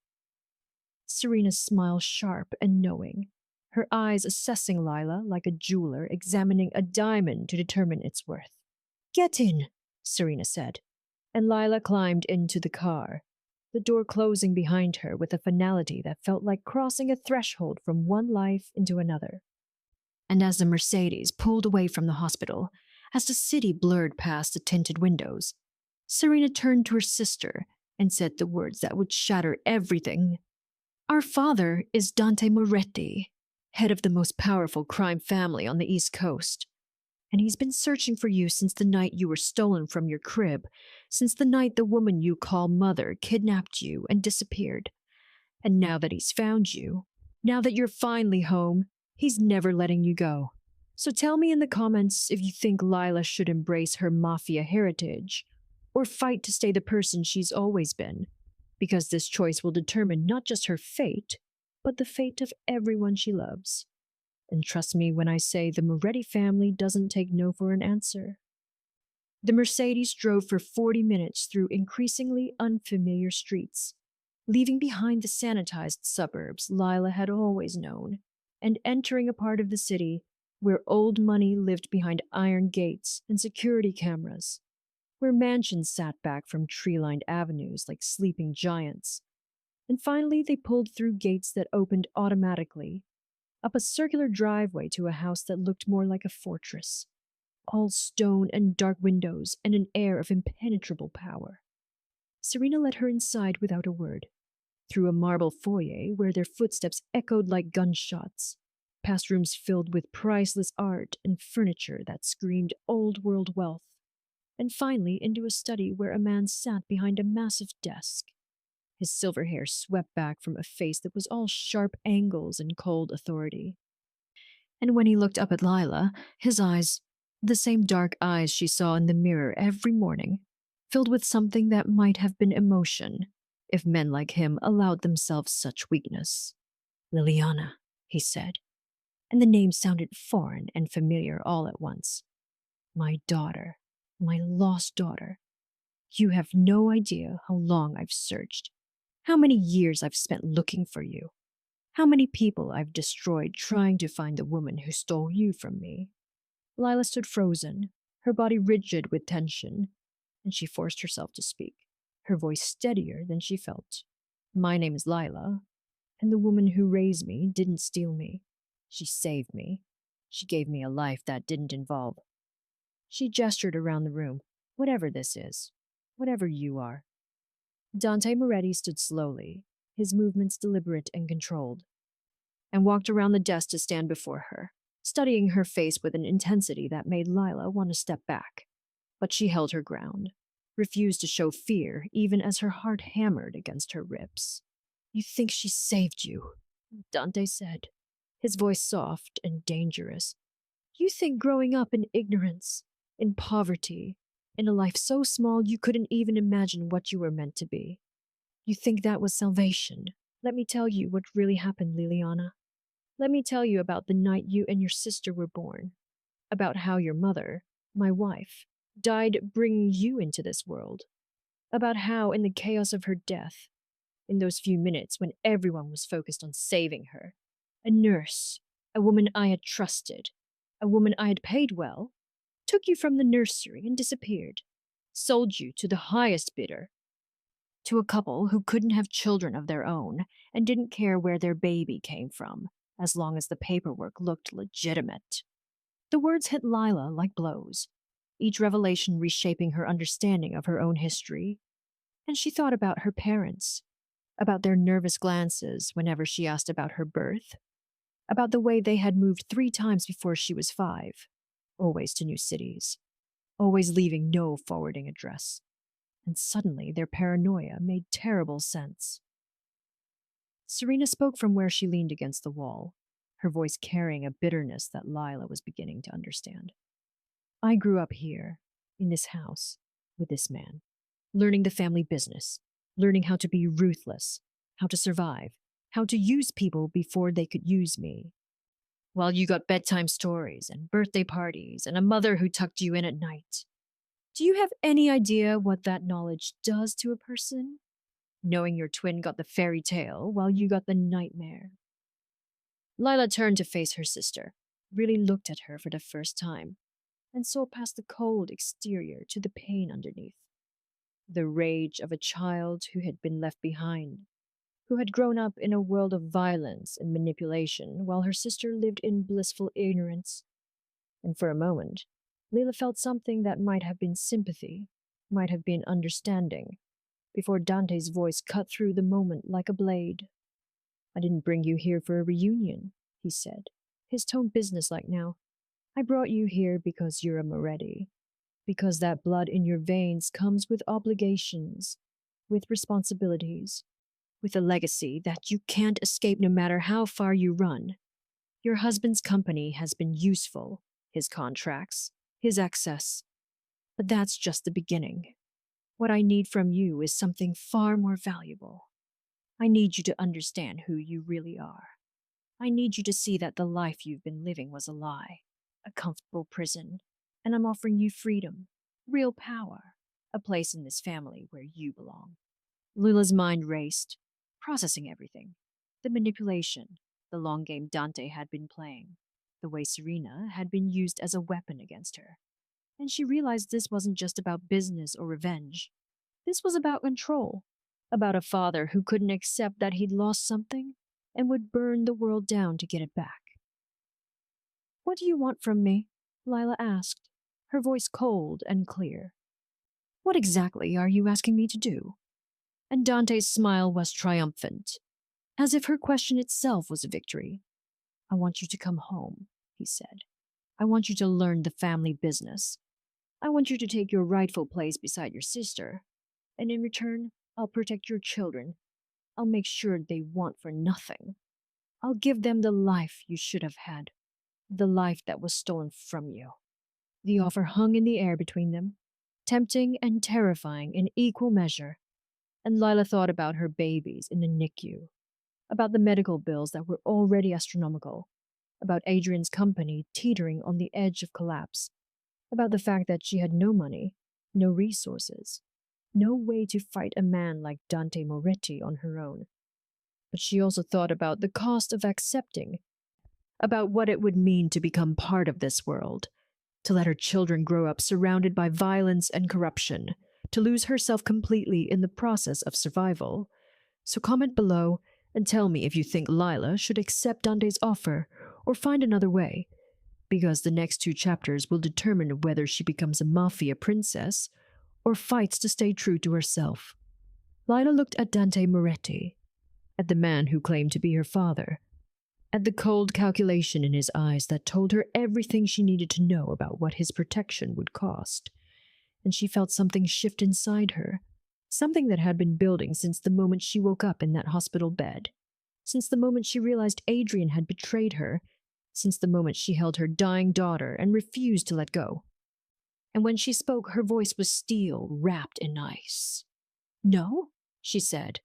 Serena's smile sharp and knowing, her eyes assessing Lila like a jeweler examining a diamond to determine its worth. "Get in," Serena said, and Lila climbed into the car, the door closing behind her with a finality that felt like crossing a threshold from one life into another. And as the Mercedes pulled away from the hospital, as the city blurred past the tinted windows, Serena turned to her sister and said the words that would shatter everything. "Our father is Dante Moretti, head of the most powerful crime family on the East Coast. And he's been searching for you since the night you were stolen from your crib, since the night the woman you call mother kidnapped you and disappeared. And now that he's found you, Now that you're finally home, he's never letting you go. So tell me in the comments if you think Lila should embrace her Mafia heritage or fight to stay the person she's always been, because this choice will determine not just her fate, but the fate of everyone she loves. And trust me when I say the Moretti family doesn't take no for an answer. The Mercedes drove for 40 minutes through increasingly unfamiliar streets, leaving behind the sanitized suburbs Lila had always known, and entering a part of the city where old money lived behind iron gates and security cameras, where mansions sat back from tree-lined avenues like sleeping giants. And finally they pulled through gates that opened automatically, up a circular driveway to a house that looked more like a fortress, all stone and dark windows and an air of impenetrable power. Serena led her inside without a word, through a marble foyer where their footsteps echoed like gunshots, past rooms filled with priceless art and furniture that screamed old-world wealth, and finally into a study where a man sat behind a massive desk, his silver hair swept back from a face that was all sharp angles and cold authority. And when he looked up at Lila, his eyes, the same dark eyes she saw in the mirror every morning, filled with something that might have been emotion, if men like him allowed themselves such weakness. "Liliana," he said, and the name sounded foreign and familiar all at once. "My daughter, my lost daughter. You have no idea how long I've searched, how many years I've spent looking for you, how many people I've destroyed trying to find the woman who stole you from me." Lila stood frozen, her body rigid with tension, and she forced herself to speak, her voice steadier than she felt. "My name is Lila, and the woman who raised me didn't steal me. She saved me. She gave me a life that didn't involve." She gestured around the room. "Whatever this is, whatever you are." Dante Moretti stood slowly, his movements deliberate and controlled, and walked around the desk to stand before her, studying her face with an intensity that made Lila want to step back. But she held her ground, refused to show fear even as her heart hammered against her ribs. "You think she saved you," Dante said, his voice soft and dangerous. "You think growing up in ignorance, in poverty, in a life so small you couldn't even imagine what you were meant to be. You think that was salvation. Let me tell you what really happened, Liliana. Let me tell you about the night you and your sister were born, about how your mother, my wife, died bringing you into this world, about how in the chaos of her death, in those few minutes when everyone was focused on saving her, a nurse, a woman I had trusted, a woman I had paid well, took you from the nursery and disappeared, sold you to the highest bidder, to a couple who couldn't have children of their own and didn't care where their baby came from, as long as the paperwork looked legitimate." The words hit Lila like blows, each revelation reshaping her understanding of her own history, and she thought about her parents, about their nervous glances whenever she asked about her birth, about the way they had moved 3 times before she was 5, always to new cities, always leaving no forwarding address. And suddenly their paranoia made terrible sense. Serena spoke from where she leaned against the wall, her voice carrying a bitterness that Lila was beginning to understand. "I grew up here, in this house, with this man, learning the family business, learning how to be ruthless, how to survive, how to use people before they could use me. While you got bedtime stories and birthday parties and a mother who tucked you in at night. Do you have any idea what that knowledge does to a person? Knowing your twin got the fairy tale while you got the nightmare." Lila turned to face her sister, really looked at her for the first time, and saw past the cold exterior to the pain underneath. The rage of a child who had been left behind, who had grown up in a world of violence and manipulation while her sister lived in blissful ignorance. And for a moment, Lila felt something that might have been sympathy, might have been understanding, before Dante's voice cut through the moment like a blade. "I didn't bring you here for a reunion," he said, his tone businesslike now. "I brought you here because you're a Moretti, because that blood in your veins comes with obligations, with responsibilities, with a legacy that you can't escape no matter how far you run. Your husband's company has been useful, his contracts, his excess. But that's just the beginning. What I need from you is something far more valuable. I need you to understand who you really are. I need you to see that the life you've been living was a lie, a comfortable prison, and I'm offering you freedom, real power, a place in this family where you belong. Lula's mind raced, processing everything. The manipulation, the long game Dante had been playing, the way Serena had been used as a weapon against her. And she realized this wasn't just about business or revenge. This was about control, about a father who couldn't accept that he'd lost something and would burn the world down to get it back. "What do you want from me?" Lila asked, her voice cold and clear. "What exactly are you asking me to do?" And Dante's smile was triumphant, as if her question itself was a victory. "I want you to come home," he said. "I want you to learn the family business. I want you to take your rightful place beside your sister, and in return, I'll protect your children. I'll make sure they want for nothing. I'll give them the life you should have had, the life that was stolen from you." The offer hung in the air between them, tempting and terrifying in equal measure. And Lila thought about her babies in the NICU, about the medical bills that were already astronomical, about Adrian's company teetering on the edge of collapse, about the fact that she had no money, no resources, no way to fight a man like Dante Moretti on her own. But she also thought about the cost of accepting, about what it would mean to become part of this world, to let her children grow up surrounded by violence and corruption, to lose herself completely in the process of survival. So comment below and tell me if you think Lila should accept Dante's offer or find another way, because the next 2 chapters will determine whether she becomes a Mafia princess or fights to stay true to herself. Lila looked at Dante Moretti, at the man who claimed to be her father, at the cold calculation in his eyes that told her everything she needed to know about what his protection would cost. And she felt something shift inside her, something that had been building since the moment she woke up in that hospital bed, since the moment she realized Adrian had betrayed her, since the moment she held her dying daughter and refused to let go. And when she spoke, her voice was steel wrapped in ice. "No," she said,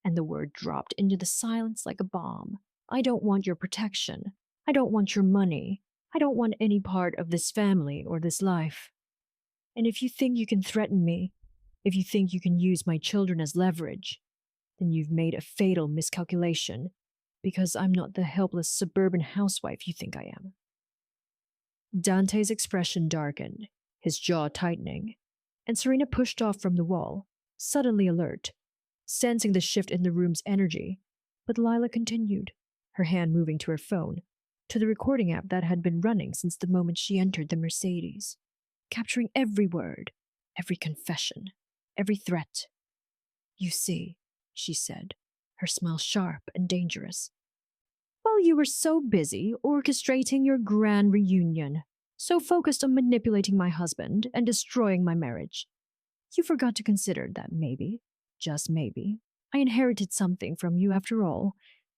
and the word dropped into the silence like a bomb. "I don't want your protection. I don't want your money. I don't want any part of this family or this life. And if you think you can threaten me, if you think you can use my children as leverage, then you've made a fatal miscalculation, because I'm not the helpless suburban housewife you think I am." Dante's expression darkened, his jaw tightening, and Serena pushed off from the wall, suddenly alert, sensing the shift in the room's energy. But Lila continued, her hand moving to her phone, to the recording app that had been running since the moment she entered the Mercedes, capturing every word, every confession, every threat. "You see," she said, her smile sharp and dangerous, "while you were so busy orchestrating your grand reunion, so focused on manipulating my husband and destroying my marriage, you forgot to consider that maybe, just maybe, I inherited something from you after all.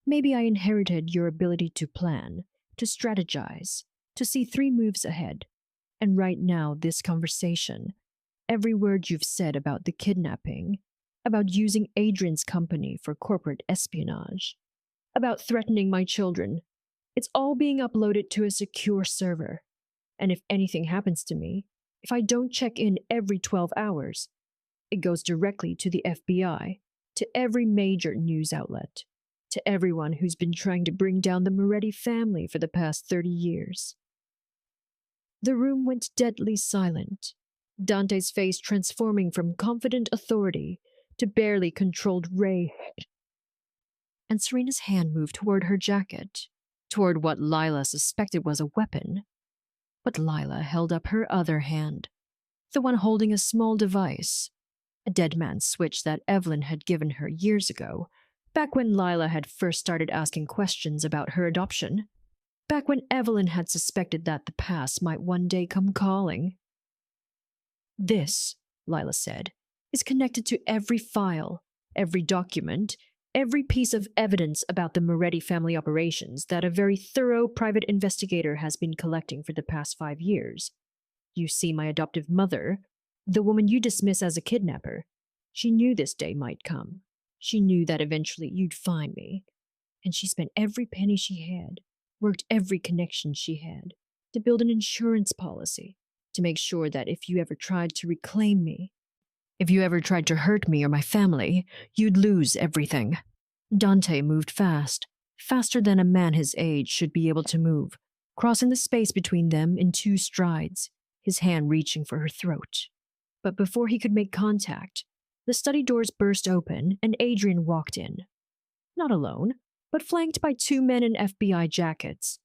Maybe I inherited your ability to plan, to strategize, to see 3 moves ahead. And right now, this conversation, every word you've said about the kidnapping, about using Adrian's company for corporate espionage, about threatening my children, it's all being uploaded to a secure server. And if anything happens to me, if I don't check in every 12 hours, it goes directly to the FBI, to every major news outlet, to everyone who's been trying to bring down the Moretti family for the past 30 years. The room went deadly silent, Dante's face transforming from confident authority to barely controlled rage. And Serena's hand moved toward her jacket, toward what Lila suspected was a weapon. But Lila held up her other hand, the one holding a small device, a dead man's switch that Evelyn had given her years ago, back when Lila had first started asking questions about her adoption, back when Evelyn had suspected that the past might one day come calling. "This," Lila said, "is connected to every file, every document, every piece of evidence about the Moretti family operations that a very thorough private investigator has been collecting for the past 5 years. You see, my adoptive mother, the woman you dismiss as a kidnapper, she knew this day might come. She knew that eventually you'd find me. And she spent every penny she had, worked every connection she had, to build an insurance policy, to make sure that if you ever tried to reclaim me, if you ever tried to hurt me or my family, you'd lose everything. Dante moved fast, faster than a man his age should be able to move, crossing the space between them in 2 strides, his hand reaching for her throat. But before he could make contact, the study doors burst open and Adrian walked in. Not alone, but flanked by 2 men in FBI jackets,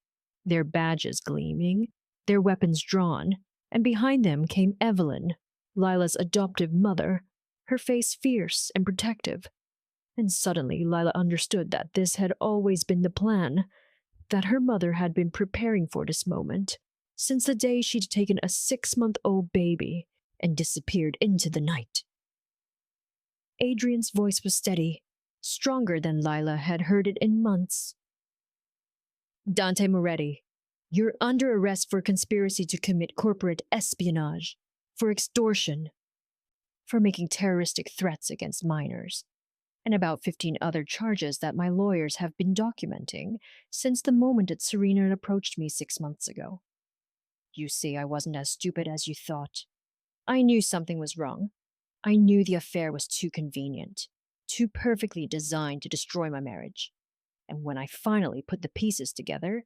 their badges gleaming, their weapons drawn, and behind them came Evelyn, Lila's adoptive mother, her face fierce and protective. And suddenly Lila understood that this had always been the plan, that her mother had been preparing for this moment, since the day she'd taken a 6-month-old baby and disappeared into the night. Adrian's voice was steady, stronger than Lila had heard it in months. Dante Moretti, you're under arrest for conspiracy to commit corporate espionage, for extortion, for making terroristic threats against minors, and about 15 other charges that my lawyers have been documenting since the moment that Serena approached me 6 months ago. You see, I wasn't as stupid as you thought. I knew something was wrong. I knew the affair was too convenient, too perfectly designed to destroy my marriage. And when I finally put the pieces together,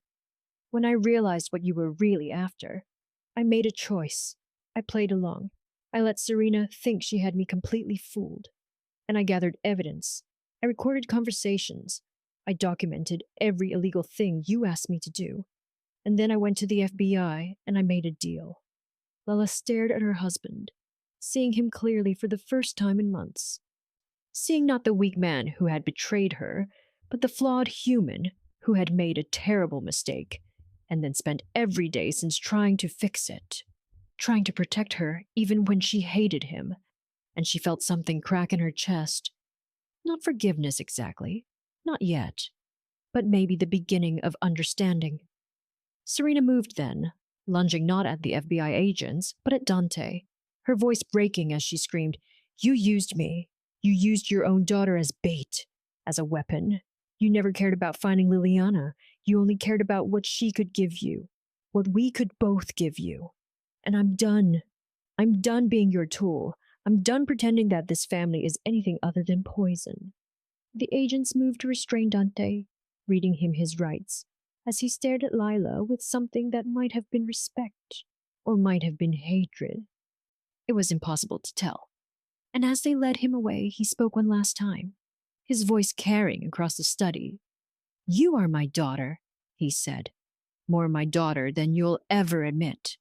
when I realized what you were really after, I made a choice. I played along. I let Serena think she had me completely fooled. And I gathered evidence. I recorded conversations. I documented every illegal thing you asked me to do. And then I went to the FBI and I made a deal. Lila stared at her husband, seeing him clearly for the first time in months. Seeing not the weak man who had betrayed her, but the flawed human who had made a terrible mistake, and then spent every day since trying to fix it, trying to protect her even when she hated him, and she felt something crack in her chest. Not forgiveness exactly, not yet, but maybe the beginning of understanding. Serena moved then, lunging not at the FBI agents, but at Dante, her voice breaking as she screamed, "You used me. You used your own daughter as bait, as a weapon. You never cared about finding Liliana. You only cared about what she could give you, what we could both give you. And I'm done. I'm done being your tool. I'm done pretending that this family is anything other than poison." The agents moved to restrain Dante, reading him his rights, as he stared at Lila with something that might have been respect, or might have been hatred. It was impossible to tell. And as they led him away, he spoke one last time, his voice carrying across the study. "You are my daughter," he said. "More my daughter than you'll ever admit.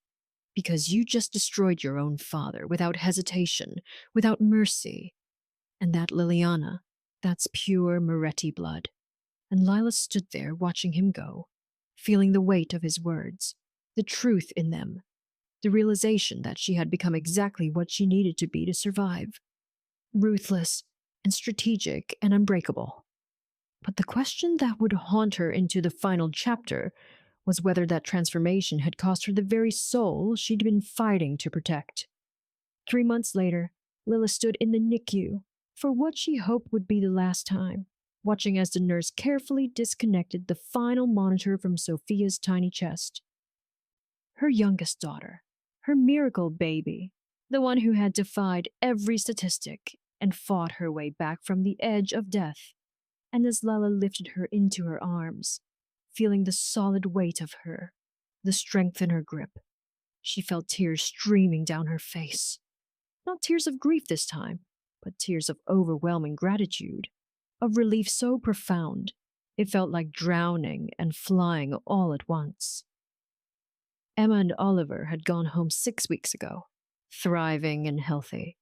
Because you just destroyed your own father without hesitation, without mercy. And that Liliana, that's pure Moretti blood." And Lila stood there watching him go, feeling the weight of his words, the truth in them, the realization that she had become exactly what she needed to be to survive. Ruthless and strategic and unbreakable. But the question that would haunt her into the final chapter was whether that transformation had cost her the very soul she'd been fighting to protect. 3 months later, Lila stood in the NICU for what she hoped would be the last time, watching as the nurse carefully disconnected the final monitor from Sophia's tiny chest. Her youngest daughter, her miracle baby, the one who had defied every statistic and fought her way back from the edge of death. And as Lila lifted her into her arms, feeling the solid weight of her, the strength in her grip, she felt tears streaming down her face. Not tears of grief this time, but tears of overwhelming gratitude, of relief so profound, it felt like drowning and flying all at once. Emma and Oliver had gone home 6 weeks ago, thriving and healthy,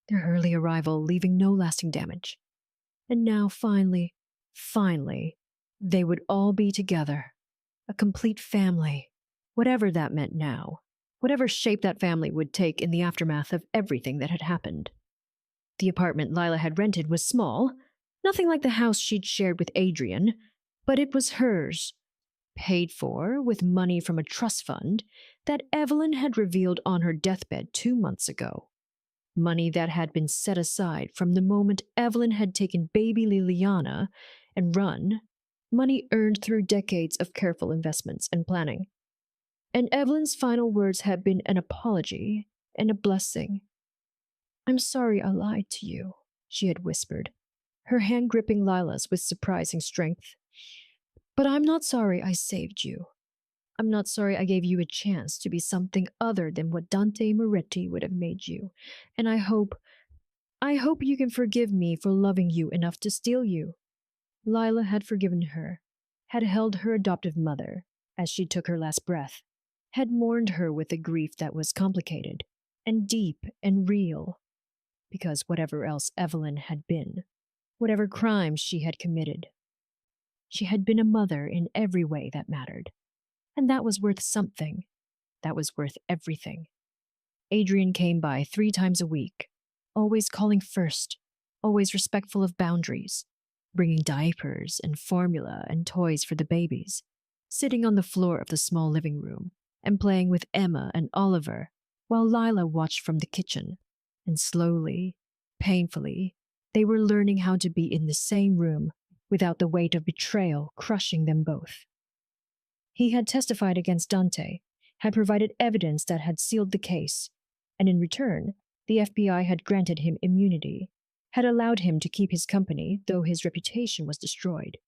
their early arrival leaving no lasting damage. And now finally, they would all be together, a complete family, whatever that meant now, whatever shape that family would take in the aftermath of everything that had happened. The apartment Lila had rented was small, Nothing like the house she'd shared with Adrian, but it was hers, paid for with money from a trust fund that Evelyn had revealed on her deathbed 2 months ago. Money that had been set aside from the moment Evelyn had taken baby Liliana and run, money earned through decades of careful investments and planning. And Evelyn's final words had been an apology and a blessing. "I'm sorry I lied to you," she had whispered, her hand gripping Lila's with surprising strength. "But I'm not sorry I saved you. I'm not sorry I gave you a chance to be something other than what Dante Moretti would have made you. And I hope you can forgive me for loving you enough to steal you." Lila had forgiven her, had held her adoptive mother as she took her last breath, had mourned her with a grief that was complicated and deep and real, because whatever else Evelyn had been, whatever crimes she had committed, she had been a mother in every way that mattered. And that was worth something. That was worth everything. Adrian came by 3 times a week, always calling first, always respectful of boundaries, bringing diapers and formula and toys for the babies, sitting on the floor of the small living room and playing with Emma and Oliver while Lila watched from the kitchen. And slowly, painfully, they were learning how to be in the same room without the weight of betrayal crushing them both. He had testified against Dante, had provided evidence that had sealed the case, and in return, the FBI had granted him immunity, had allowed him to keep his company though his reputation was destroyed,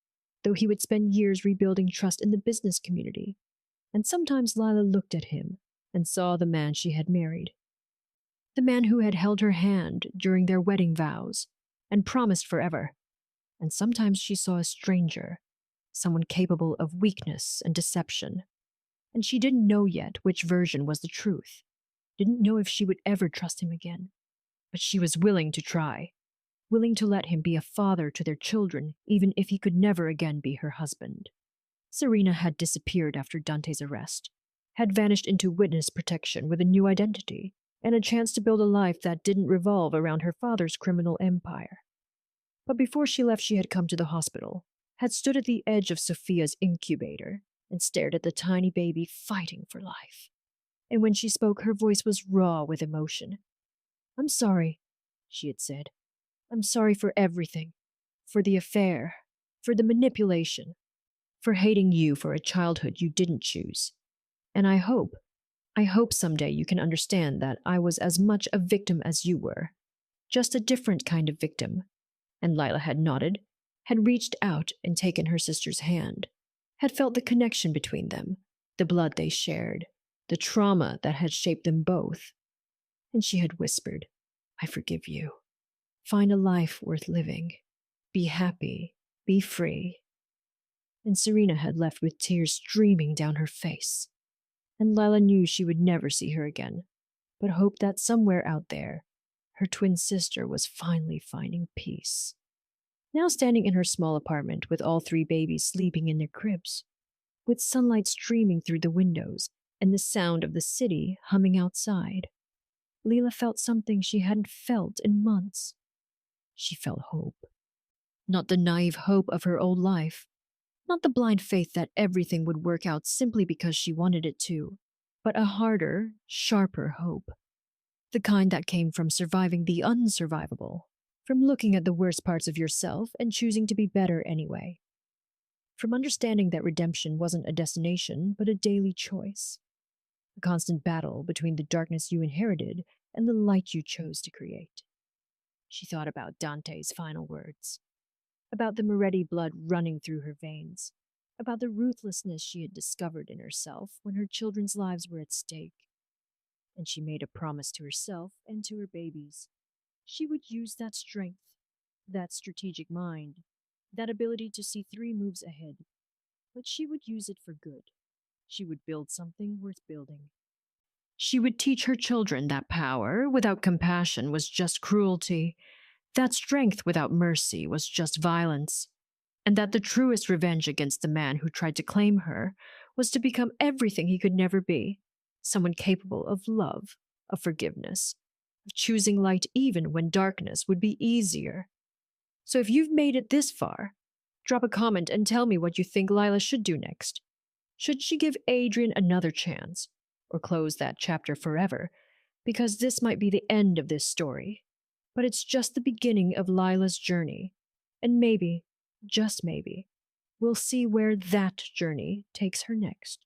though he would spend years rebuilding trust in the business community. And sometimes Lila looked at him and saw the man she had married, the man who had held her hand during their wedding vows and promised forever. And sometimes she saw a stranger, someone capable of weakness and deception. And she didn't know yet which version was the truth, didn't know if she would ever trust him again. But she was willing to try, willing to let him be a father to their children, even if he could never again be her husband. Serena had disappeared after Dante's arrest, had vanished into witness protection with a new identity and a chance to build a life that didn't revolve around her father's criminal empire. But before she left, she had come to the hospital, had stood at the edge of Sophia's incubator, and stared at the tiny baby fighting for life. And when she spoke, her voice was raw with emotion. "I'm sorry," she had said. "I'm sorry for everything. For the affair. For the manipulation. For hating you for a childhood you didn't choose. And I hope someday you can understand that I was as much a victim as you were. Just a different kind of victim." And Lila had nodded, had reached out and taken her sister's hand, had felt the connection between them, the blood they shared, the trauma that had shaped them both. And she had whispered, "I forgive you. Find a life worth living. Be happy. Be free." And Serena had left with tears streaming down her face. And Lila knew she would never see her again, but hoped that somewhere out there, her twin sister was finally finding peace. Now standing in her small apartment with all 3 babies sleeping in their cribs, with sunlight streaming through the windows and the sound of the city humming outside, Leela felt something she hadn't felt in months. She felt hope. Not the naive hope of her old life, not the blind faith that everything would work out simply because she wanted it to, but a harder, sharper hope. The kind that came from surviving the unsurvivable, from looking at the worst parts of yourself and choosing to be better anyway. From understanding that redemption wasn't a destination, but a daily choice. A constant battle between the darkness you inherited and the light you chose to create. She thought about Dante's final words, about the Moretti blood running through her veins, about the ruthlessness she had discovered in herself when her children's lives were at stake. And she made a promise to herself and to her babies. She would use that strength, that strategic mind, that ability to see 3 moves ahead. But she would use it for good. She would build something worth building. She would teach her children that power without compassion was just cruelty, that strength without mercy was just violence, and that the truest revenge against the man who tried to claim her was to become everything he could never be, someone capable of love, of forgiveness, of choosing light even when darkness would be easier. So if you've made it this far, drop a comment and tell me what you think Lila should do next. Should she give Adrian another chance, or close that chapter forever? Because this might be the end of this story. But it's just the beginning of Lila's journey. And maybe, just maybe, we'll see where that journey takes her next.